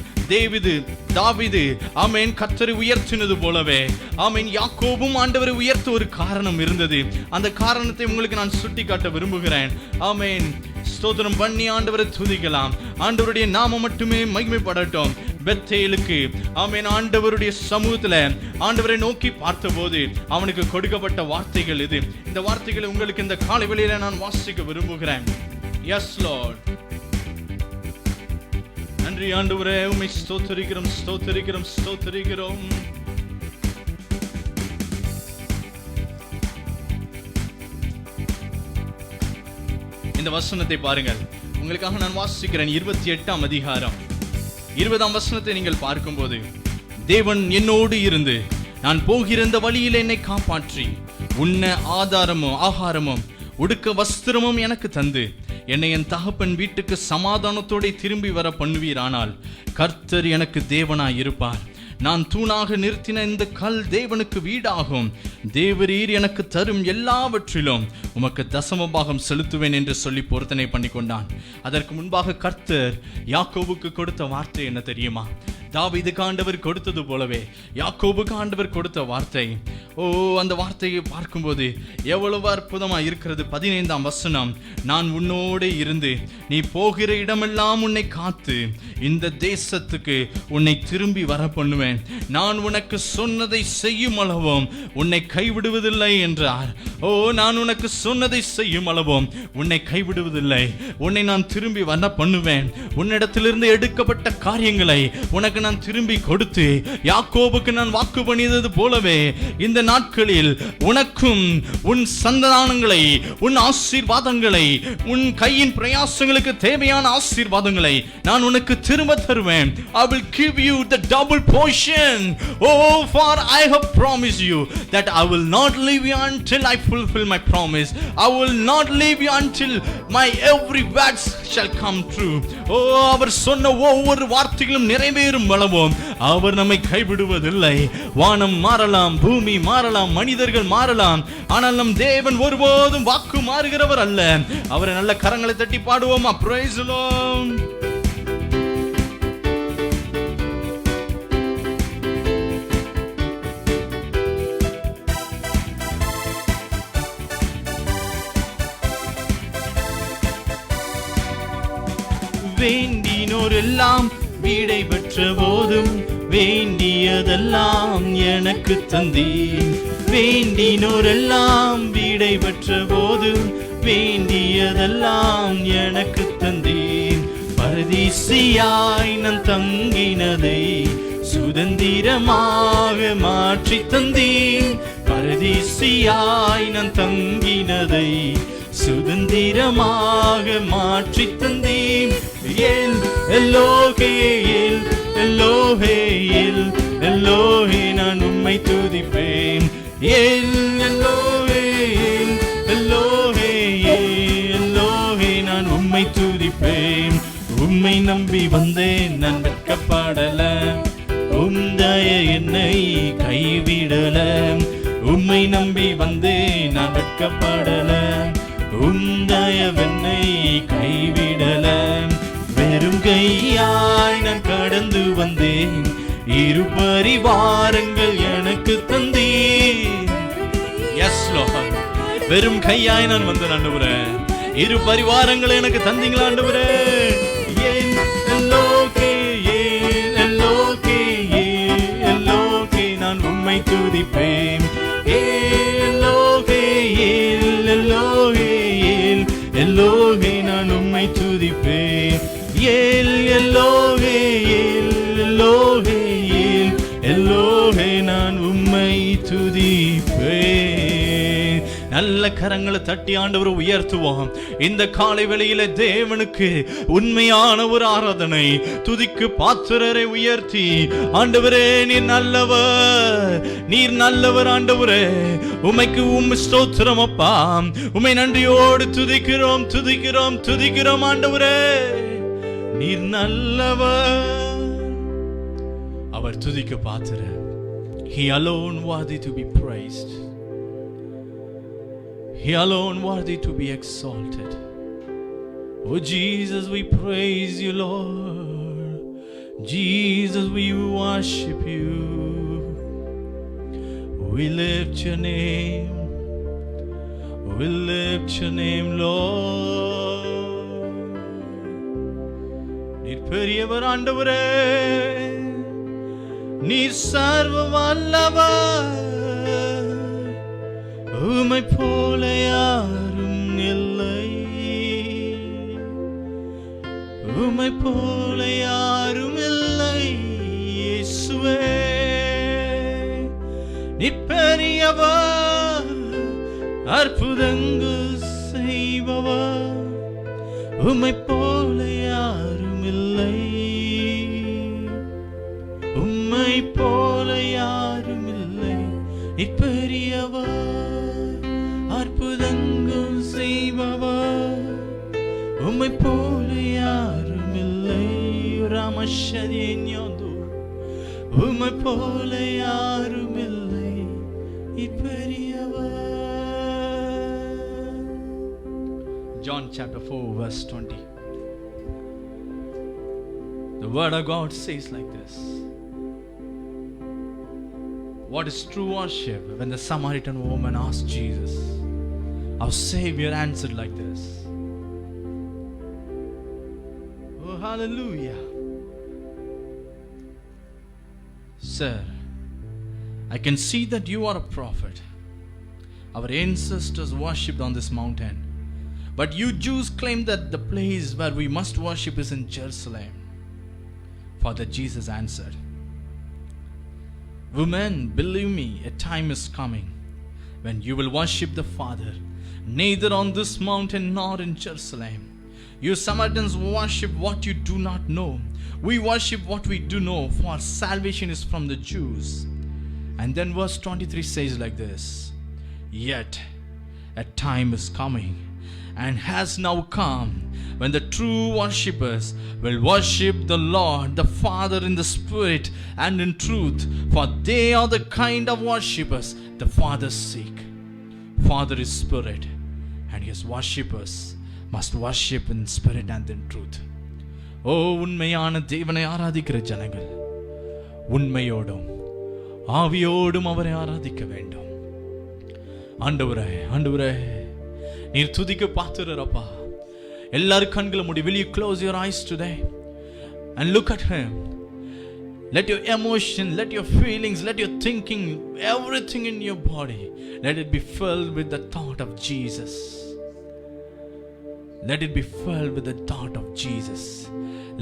தாவீது ஆமென் கர்த்தரை உயர்த்தினது போலவே ஆமென் யாக்கோபும் ஆண்டவரை உயர்த்த ஒரு காரணம் இருந்தது. அந்த காரணத்தை உங்களுக்கு நான் சுட்டிக்காட்ட விரும்புகிறேன். ஆமென். ஸ்தோத்திரம் பண்ணி ஆண்டவரை துதிக்கலாம். ஆண்டவருடைய நாமம் மட்டுமே மகிமைப்படட்டும். பெத்தேலுக்கு ஆமென் ஆண்டவருடைய சமூகத்துல ஆண்டவரை நோக்கி பார்த்தபோது அவனுக்கு கொடுக்கப்பட்ட வார்த்தைகள் இது. இந்த வார்த்தைகளை உங்களுக்கு இந்த காலை வேளையில நான் வாசிக்க விரும்புகிறேன். Yes Lord. நன்றி ஆண்டவரே, உம்மை ஸ்தோத்திரிக்கிறோம். இந்த வசனத்தை பாருங்கள். உங்களுக்காக நான் வாசிக்கிறேன். 28ஆம் அதிகாரம் 20ஆம் வசனத்தை நீங்கள் பார்க்கும்போது, தேவன் என்னோடு இருந்து நான் போகிற இந்த வழியில் என்னை காப்பாற்றி உண்ண ஆகாரமும் உடுக்க வஸ்திரமும் எனக்கு தந்து என்னை என் தகப்பன் வீட்டுக்கு சமாதானத்தோடு திரும்பி வர பண்ணுவீரானால் கர்த்தர் எனக்கு தேவனாய் இருப்பார். நான் தூணாக நிறுத்தின இந்த கல் தேவனுக்கு வீடாகும். தேவரீர் எனக்கு தரும் எல்லாவற்றிலும் உமக்கு தசம பாகம் செலுத்துவேன் என்று சொல்லி பொருத்தனை பண்ணி கொண்டான். அதற்கு முன்பாக கர்த்தர் யாக்கோபுக்கு கொடுத்த வார்த்தை என்ன தெரியுமா? தாவீதுக்கு ஆண்டவர் கொடுத்தது போலவே யாக்கோபுக்கு ஆண்டவர் கொடுத்த வார்த்தை. அந்த வார்த்தையை பார்க்கும்போது எவ்வளவு அற்புதமா இருக்கிறது. 15ஆம் வசனம், நான் உன்னோடு இருந்து நீ போகிற இடமெல்லாம் உன்னை காத்து இந்த தேசத்துக்கு உன்னை திரும்பி வர பண்ணுவேன். நான் உனக்கு சொன்னதை செய்யும் அளவும் உன்னை கைவிடுவதில்லை என்றார். நான் உனக்கு சொன்னதை செய்யும் அளவும் உன்னை கைவிடுவதில்லை. உன்னை நான் திரும்பி வர பண்ணுவேன். உன்னிடத்திலிருந்து எடுக்கப்பட்ட காரியங்களை உனக்கு உனக்கு நான் திரும்பி கொடுத்து யாக்கோபுக்கு நான் வாக்கு பண்ணியது போலவே இந்த நாட்களில் உனக்கும் உன் சந்தானங்களை, உன் ஆசீர்வாதங்களை, உன் கையின் பிரயாசங்களுக்கு தேவையான ஆசீர்வாதங்களை நான் உனக்கு திரும்ப தருவேன். I will give you the double portion. Oh, for I have promised you that I will not leave you until I fulfill my promise. I will not leave you until my every words shall come true. Oh, அவர் சொன்ன ஒவ்வொரு வார்த்தைகளும் நிறைவேறும் அளவும் அவர் நம்மை கைவிடுவதில்லை. வானம் மாறலாம், பூமி மாறலாம், மனிதர்கள் மாறலாம், ஆனால் நம் தேவன் ஒருபோதும் வாக்கு மாறுகிறவர் அல்ல. அவரை நல்ல கரங்களை தட்டி பாடுவோமா? Praise the Lord. வேண்டினோரெல்லாம் வீடை பெற்ற போதும் வேண்டியதெல்லாம் எனக்கு தந்தீர். வேண்டினோரெல்லாம் வீடை பெற்ற போதும் வேண்டியதெல்லாம் எனக்கு தந்தீர். பரதீசியாய் நான் தங்கினதை சுதந்திரமாக மாற்றி தந்தீர். பரதீசியாய் நான் தங்கினதை சுதந்திரமாக மாற்றி தந்தீர். எல்லோகே எல்லோகே எல்லோகே நான் உம்மை துதிப்பேன். எல்லோகே எல்லோகே எல்லோகே நான் உம்மை துதிப்பேன். உம்மை நம்பி வந்தேன் நான் வெட்கப்படல, உம்தய என்னை கைவிடல. உம்மை நம்பி வந்தேன் நான் வெட்கப்படல, உம்தய என்னை கைவிடல. வெறும் கையாய் நான் கடந்து வந்தேன், இரு பரிவாரங்கள் எனக்கு தந்தீர். எஸ் லார்ட், வெறும் கையாய் நான் வந்தேன் ஆண்டவரே, இரு பரிவாரங்கள் எனக்கு தந்தீங்களா ஆண்டவரே. எல்லோகே எல்லோகே எல்லோகே நான் உம்மை துதிப்பேன். எல்லோகே எல்லோகே எல்லோகே நான் உம்மை துதிப்பேன். எல்லோகே எல்லோகே எல்லோகே நான் உம்மை துதிப்பேன். நல்ல கரங்களை தட்டி ஆண்டவரை உயர்த்துவோம். இந்த காலை வேளையில தேவனுக்கு உண்மையான ஒரு ஆராதனை, துதிக்கு பாத்திரரை உயர்த்தி, ஆண்டவரே நீர் நல்லவர், நீர் நல்லவர் ஆண்டவரே, உமைக்கு ஸ்தோத்திரம் அப்பா, உமை நன்றியோடு துதிக்கிறோம் துதிக்கிறோம் துதிக்கிறோம் ஆண்டவரே, நீர் நல்லவர். அவர் துதிக்க பாத்திரர். He alone worthy to be praised. He alone worthy to be exalted. Oh Jesus, we praise you, Lord. Jesus, we worship you. We lift your name. We lift your name, Lord. நீர் பெரியவர் ஆண்டவரே, நீர் சர்வ வல்லவர், உம்மை போல யாரும் இல்லை, உம்மை போல யாரும் இல்லை இயேசுவே. நீர் பெரியவர், அற்புதங்கள் செய்பவர், உம்மை போல யாரும் இல்லை, உம்மை போல யாரும் இல்லை. நீர் பெரியவர், அற்புதங்கள் செய்பவர், உம்மை போல யாரும் இல்லை. ராமஷதியோ, உம்மை போல யாரும் இல்லை, நீர் பெரியவர். John chapter 4 verse 20. The word of God says like this. What is true worship? When the Samaritan woman asked Jesus, our Savior answered like this. Oh, hallelujah. Sir, I can see that you are a prophet. Our ancestors worshipped on this mountain, but you Jews claim that the place where we must worship is in Jerusalem. Father Jesus answered, "Woman, believe me, a time is coming when you will worship the Father, neither on this mountain nor in Jerusalem. You Samaritans worship what you do not know. We worship what we do know, for salvation is from the Jews." And then verse 23 says like this, "Yet a time is coming and has now come when the true worshippers will worship the Lord, the Father, in the Spirit and in truth, for they are the kind of worshippers the Father seek. Father is Spirit, and His worshippers must worship in spirit and in truth." ஓ உண்மையான தேவனை ஆராதிக்கிற ஜனங்கள் உண்மையோடும் ஆவியோடும் அவரை ஆராதிக்க வேண்டும். ஆண்டவரே, ஆண்டவரே, நீர் துதிக்க பாத்திரப்பா. எல்லாரும் கண்களை மூடி, will you close your eyes today and look at Him? Let your emotion, let your feelings, let your thinking, everything in your body, let it be filled with the thought of Jesus. Let it be filled with the thought of Jesus.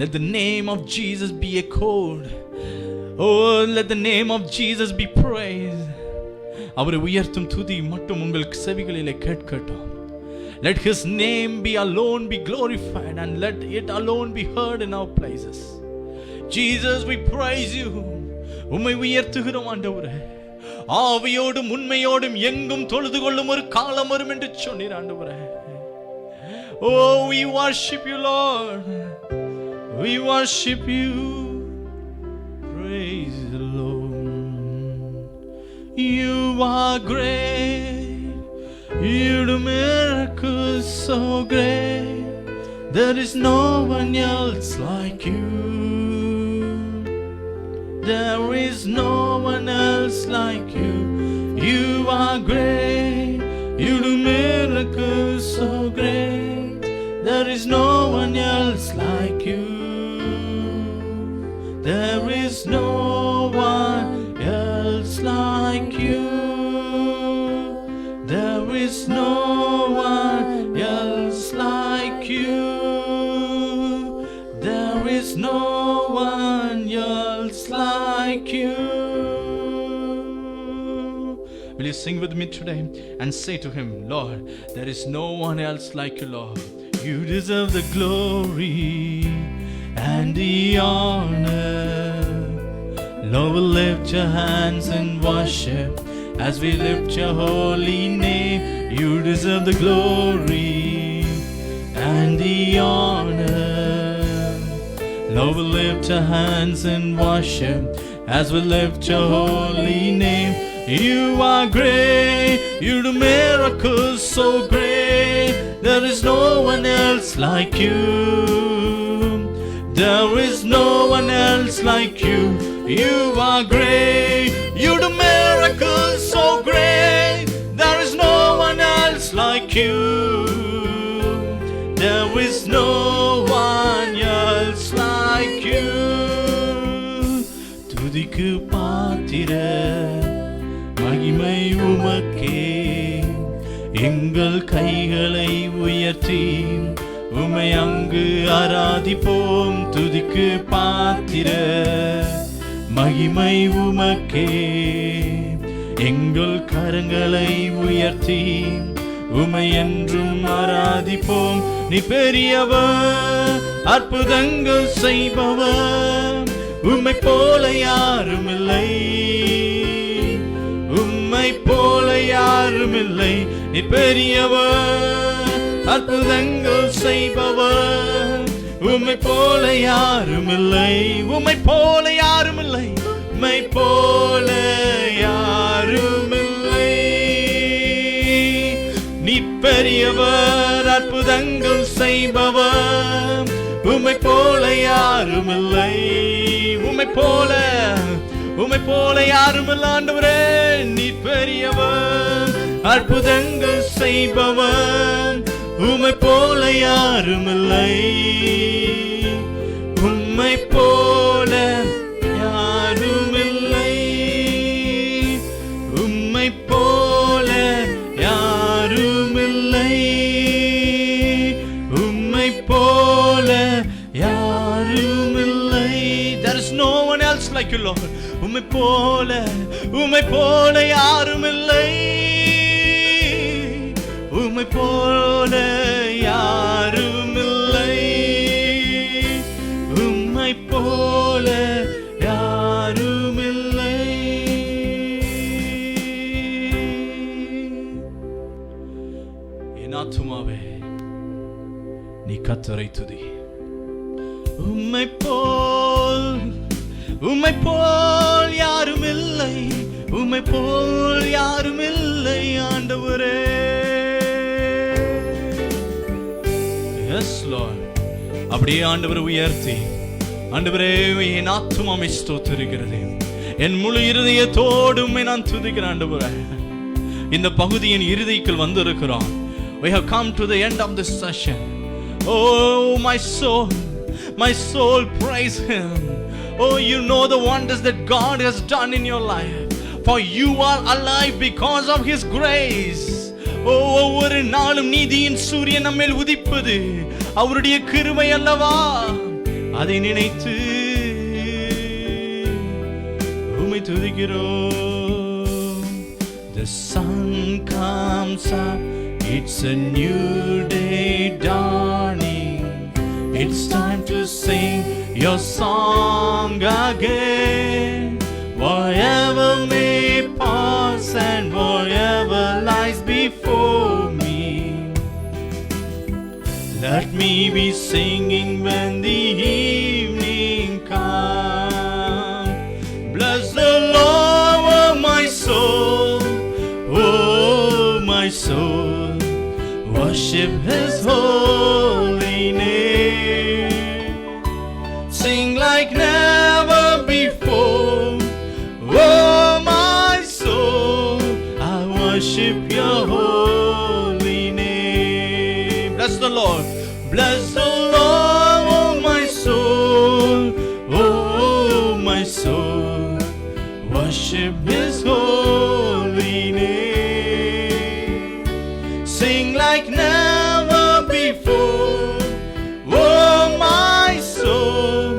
Let the name of Jesus be echoed. Oh, let the name of Jesus be praised. அவரை உயர்த்தும் துதி மட்டும் உங்களுக்கு செவிகளிலே கேட்கட்டும். Let His name be alone be glorified, and let it alone be heard in our places. Jesus, we praise you. உம்மை உயர்த்துகிறோம் ஆண்டவரே. ஆவியோடும் உண்மையோடும் எங்கும் தொழுது கொள்ளும் ஒரு காலம் வரும் என்று சொன்னீர் ஆண்டவரே. Oh, we worship you, Lord. We worship you. Praise the Lord. You are great. You do miracles so great. There is no one else like you. There is no one else like you. You are great. You do miracles so great. There is no one else like you. There is no one else like you. There is no one else like you. There is no one else like you. Will you sing with me today and say to Him, "Lord, there is no one else like you, Lord. You deserve the glory and the honor. Lord, we'll lift your hands in worship as we lift your holy name. You deserve the glory and the honor. Lord, we'll lift your hands in worship as we lift your holy name. You are great. You do miracles so great. There is no one else like you. There is no one else like you. You are great. You do miracles so great. There is no one else like you. There is no one else like you. துதிக்கு பாத்திர மகிமை உமக்கே, எங்கள் கைகளை உயர்த்தி உம்மை அங்கு ஆராதிப்போம். துதிக்கு பாத்திர மகிமை உமக்கே, எங்கள் கரங்களை உயர்த்தி உம்மை என்றும் ஆராதிப்போம். நீ பெரியவர், அற்புதங்கள் செய்பவர், உம்மை போல யாரும் இல்லை. உம்மை போல யாரும் இல்லை. நீ பெரியவர், அற்புதங்கள் செய்பவர், உம்மை போல யாரும் இல்லை. உம்மை போல யாரும் இல்லை. உம்மை போல யாரும் இல்லை. நீ பெரியவர், அற்புதங்கள் செய்பவர், உம்மை போல யாரும் இல்லை. உம்மை போல, உம்மை போல யாரும் இல்லை ஆண்டவரே. நீ பெரியவர், அற்புதங்கள் செய்பவர், உம்மை போல யாரும் இல்லை. உம்மை போல யாரும் இல்லை. உம்மை போல யாரும் இல்லை. உம்மை போல யாரும் இல்லை. உம்மை போல உம்மை போல யாரும் இல்லை, உம்மை போல யாரும் இல்லை, உம்மை போல யாரும் இல்லை. என் ஆத்துமாவே நீ கர்த்தரை துதி. உம்மை போல் யாரும் இல்லை, உம்மை போல் யாரும் இல்லை ஆண்டவரே. Yes Lord. அப்படியே ஆண்டவரை உயர்த்தி, ஆண்டவரே என் ஆத்துமாவை ஸ்தோத்திரிக்கிறது, என் முழு இருதயத்தோடு உம்மை நான் துதிக்கிறேன் ஆண்டவரே. இந்த பகுதியின் இறுதிக்குள் வந்திருக்கிறோம். We have come to the end of this session. Oh my soul praise him. Oh, you know the wonders that God has done in your life, for you are alive because of his grace. Oh, ஒவ்வொரு நாளும் நீதியின் சூரியன் நம்மேல் உதிப்பது அவருடைய கிருபை அல்லவா? அதை நினைத்து உம்மை துதிக்கிறோம். The sun comes up, it's a new day dawning. It's time to sing your song again. Whatever may pass and whatever lies before me, let me be singing when the evening comes. Bless the Lord, oh my soul, oh my soul, worship his holy name. Sing like never before, oh my soul, I worship your holy name. Bless the Lord, bless the Lord, oh my soul, oh my soul, worship his holy name. Sing like never before, oh my soul,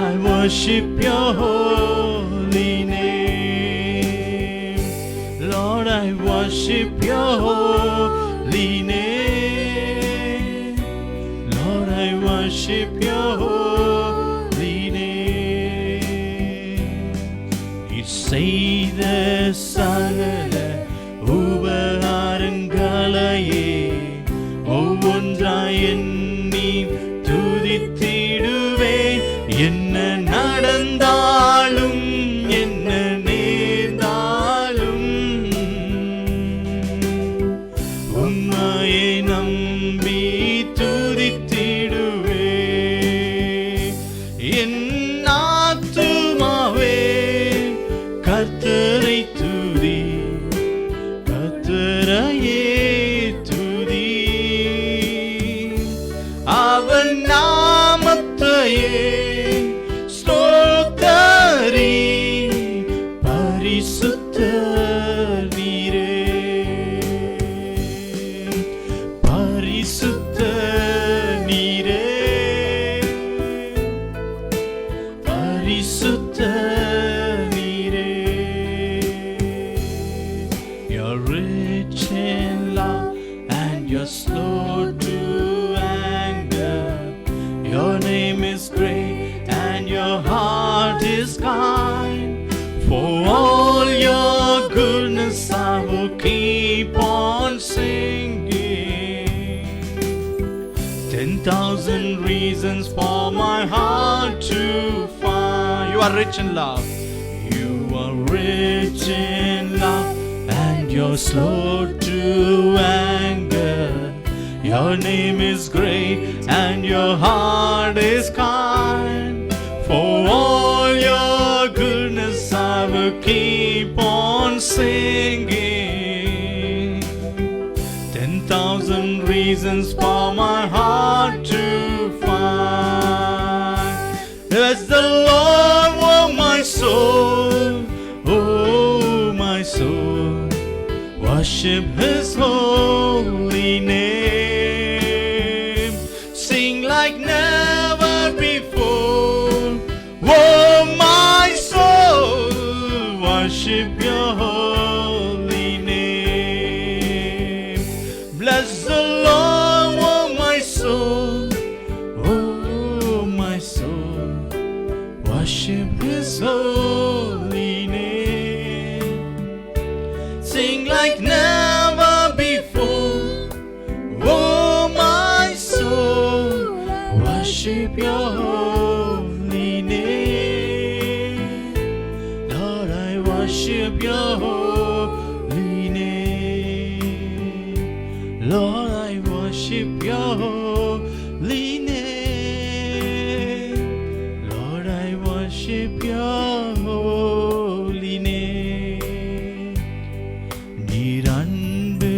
I worship your holy name. Lord, I worship your holy name. Lord, I worship your holy name. It's செய்த சகல உபகாரங்களையே ஒவ்வொன்றாய் எண்ணி துதித்திடுவேன். என்ன நடந்தாலும் என்ன நேர்ந்தாலும் உம்மையை நம்பி துதித்திடுவேன். என் ஆத்துமாவே கர்த்தரை துதி, கர்த்தரையே துதி, அவன் நாமத்தையே ஸ்தோத்தரி, பரிசுத்தர் நீரே, பரிசுத்தர் நீரே, பரிசுத்தர் நீரே. You're rich in love and you're slow to anger. Your name is great and your heart is kind. For all your goodness I will keep on singing. 10,000 reasons for my heart to find. You are rich in love. You are rich in love and you're slow to anger. Your name is great and your heart is kind. For all your goodness I will keep on singing. 10,000 reasons for my heart to find. Bless the Lord, oh my soul, oh my soul, worship his holy name. Sing like never before, oh my soul, worship your holy name. Bless the Lord, oh my soul, oh my soul, worship his holy name. Sing like never before, oh my soul, worship your holy name. Lord, I worship your holy name. Lord, I worship your holy name. Lord, I worship your holy name. நீர் அன்பு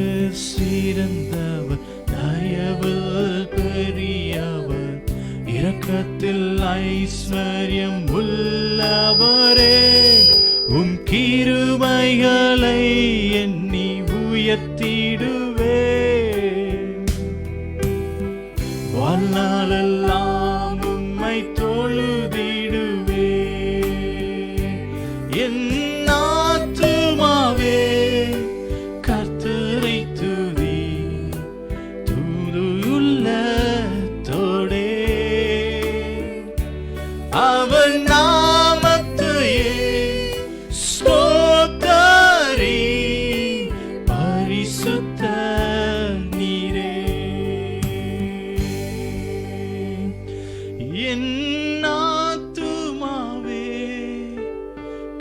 சிறந்தவர், தயவில் பெரியவர், இரக்கத்தில் ஐஸ்வர்யம் உள்ளவரே, உம் கிருபைகளை எண்ணி உயர்த்திடுவேன். வாழ்நாளெல்லாம் உம்மை தொழுதிடுவேன். என் ஆத்துமாவே கர்த்தரை துதி, துதி உள்ளத்தோடே அவர் நாமத்தையே ஸ்தோத்தரி, பரிசுத்த நீரே. என் ஆத்துமாவே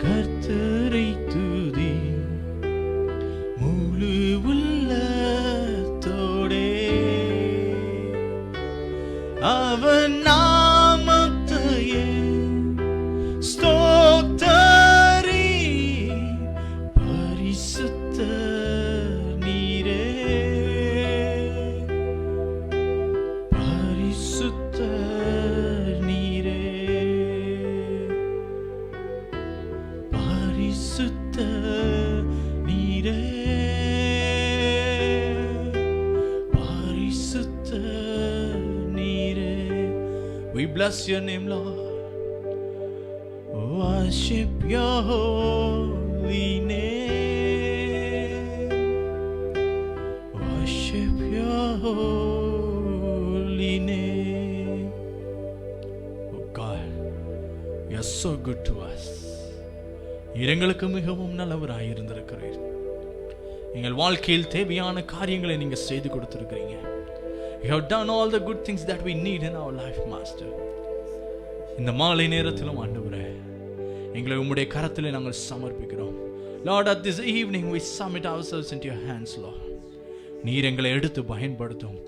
கர்த்தரை துதி, முழு உள்ளத்தோடே அவர் நாமத்தையே ஸ்தோத்தரி, பரிசுத்த நீரே, பரிசுத்த நீரே, பரிசுத்த நீரே, பரிசுத்த நீரே. We bless your name, Lord. Worship your holy name. Worship your holy name. Oh God, you are so good to us. எங்களுக்கு மிகவும் நல்லவராய் இருந்திருக்கிறீர். எங்கள் வாழ்க்கையில் தேவையான காரியங்களை நீங்க செய்து கொடுத்திருக்கிறீங்க. You have done all the good things that we need in our life, Master. இந்த மாலை நேரத்திலும் ஆண்டவரே, எங்களை உம்முடைய கரத்திலே நாங்கள் சமர்ப்பிக்கிறோம். Lord, at this evening we submit ourselves into your hands, Lord. நீர் எங்களை எடுத்து பயன்படுத்தும்.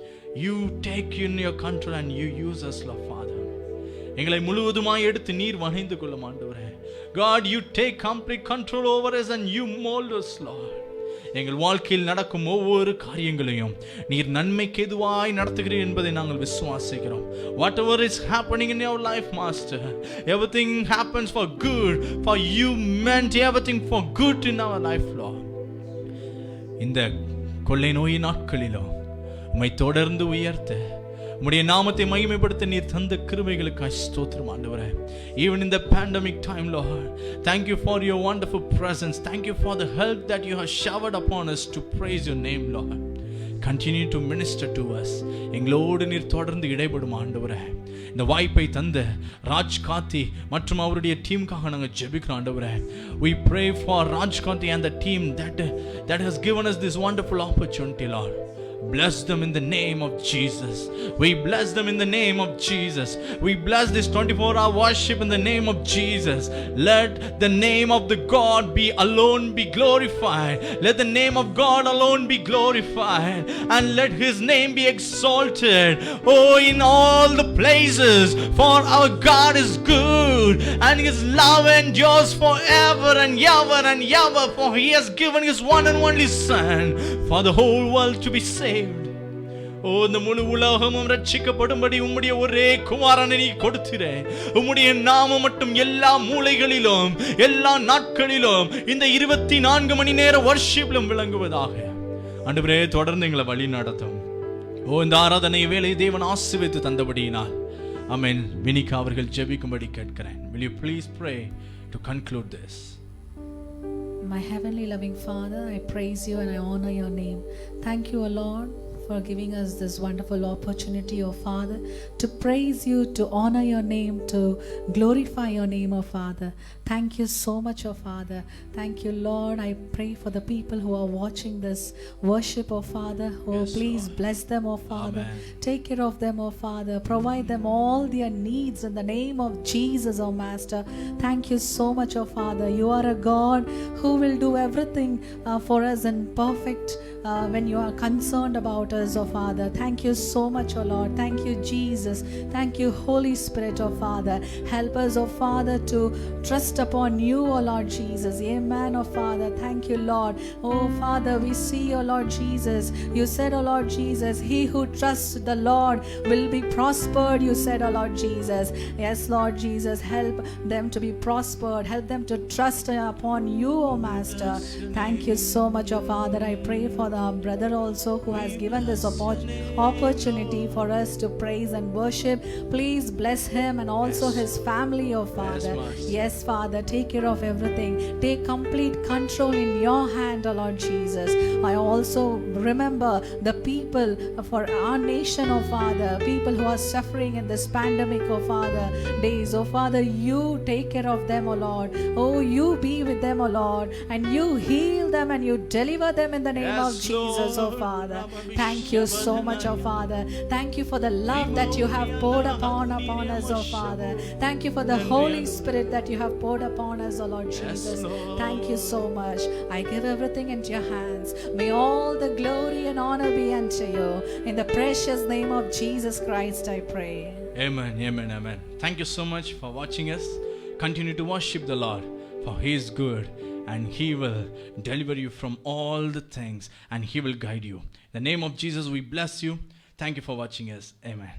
You take in your control and you use us, Lord Father. எங்களை முழுவதுமாய் எடுத்து நீர் வணைந்து கொள்ளும் ஆண்டவரே. God, you take complete control over us and you mold us, Lord. எங்கள் வாழ்க்கையில் நடக்கும் ஒவ்வொரு காரியங்களையும் நீர் நன்மைக்கு எதுவாய் நடத்துகிறீர் என்பதை நாங்கள் விசுவாசிக்கிறோம். Whatever is happening in your life, Master, everything happens for good, for you meant everything for good in our life, Lord. இந்த கொள்ளை நோயின் நாட்களிலும் உம்மை தொடர்ந்து உயர்த்த, உம்முடைய நாமத்தை மகிமைப்படுத்த நீர் தந்த கிருபைகளுக்காய் ஸ்தோத்திரம் ஆண்டவரே. Even in the pandemic time, Lord, thank you for your wonderful presence. Thank you for the help that you have showered upon us to praise your name, Lord. Continue to minister to us. எங்களோடு நீர் தொடர்ந்து இடைபடும் ஆண்டவரே. இந்த வாய்ப்பை தந்த ராஜ் கார்த்தி மற்றும் அவருடைய டீமுக்காக நாங்கள் ஜெபிக்கிறோம் ஆண்டவரே. We pray for Raj Karthi and the team that has given us this wonderful opportunity, Lord. Bless them in the name of Jesus. We bless them in the name of Jesus. We bless this 24-hour worship in the name of Jesus. Let the name of the God be alone be glorified. Let the name of God alone be glorified. And let his name be exalted. Oh, in all the places. For our God is good. And his love endures forever and ever and ever. For he has given his one and only Son for the whole world to be saved. ஓ, இந்த முழு உலகமும் ரட்சிக்கப்படும்படி உம்முடைய ஒரே குமாரனை நீ கொடுத்திரே. உம்முடைய நாமம் மட்டும் எல்லா மூலைகளிலும் எல்லா நாட்களிலும் இந்த 24 மணி நேர வர்ஷிப்பிலும் விளங்குவதாக. ஆண்டவரே, தொடர்ந்து எங்களை வழி நடத்தும். ஓ, இந்த ஆராதனை வேளை தேவன் ஆசீர்வதித்து தந்தபடியினால் ஆமென். வினிகா அவர்கள் ஜெபிக்கும்படி கேட்கிறேன். Will you please pray to conclude this? My heavenly loving Father, I praise you and I honor your name. Thank you, O Lord, for giving us this wonderful opportunity, O Father, to praise you, to honor your name, to glorify your name, O Father. Thank you so much, O Father. Thank you, Lord. I pray for the people who are watching this worship, O Father. Oh, Yes, please Lord. bless them, O Father. Amen. Take care of them, O Father. Provide them all their needs in the name of Jesus, O Master. Thank you so much, O Father. You are a God who will do everything for us in perfect when you are concerned about us, O Father. Thank you so much, O Lord. Thank you, Jesus. Thank you, Holy Spirit, O Father. Help us, O Father, to trust upon you, O Lord Jesus. Amen, O Father. Thank you, Lord. Oh Father, we see, O Lord Jesus. You said, O Lord Jesus, he who trusts the Lord will be prospered. You said, O Lord Jesus. Yes, Lord Jesus, help them to be prospered. Help them to trust upon you, O Master. Thank you so much, O Father. I pray for the brother also who has given this opportunity for us to praise and worship. Please bless him and also his family, O Father. Yes, Father, take care of everything. Take complete control in your hand, O Lord Jesus. I also remember the people for our nation, O Father, people who are suffering in this pandemic, O Father, days. O Father, you take care of them, O Lord. Oh, you be with them, O Lord, and you heal them and you deliver them in the name of Jesus, O Father. Thank you so much, O Father. Thank you for the love that you have poured upon us, O Father. Thank you for the Holy Spirit that you have poured upon us, O Lord Jesus. Thank you so much. I give everything into your hands. May all the glory and honor be unto you. In the precious name of Jesus Christ, I pray. Amen, amen, amen. Thank you so much for watching us. Continue to worship the Lord, for He is good and He will deliver you from all the things and He will guide you. In the name of Jesus, we bless you. Thank you for watching us. Amen.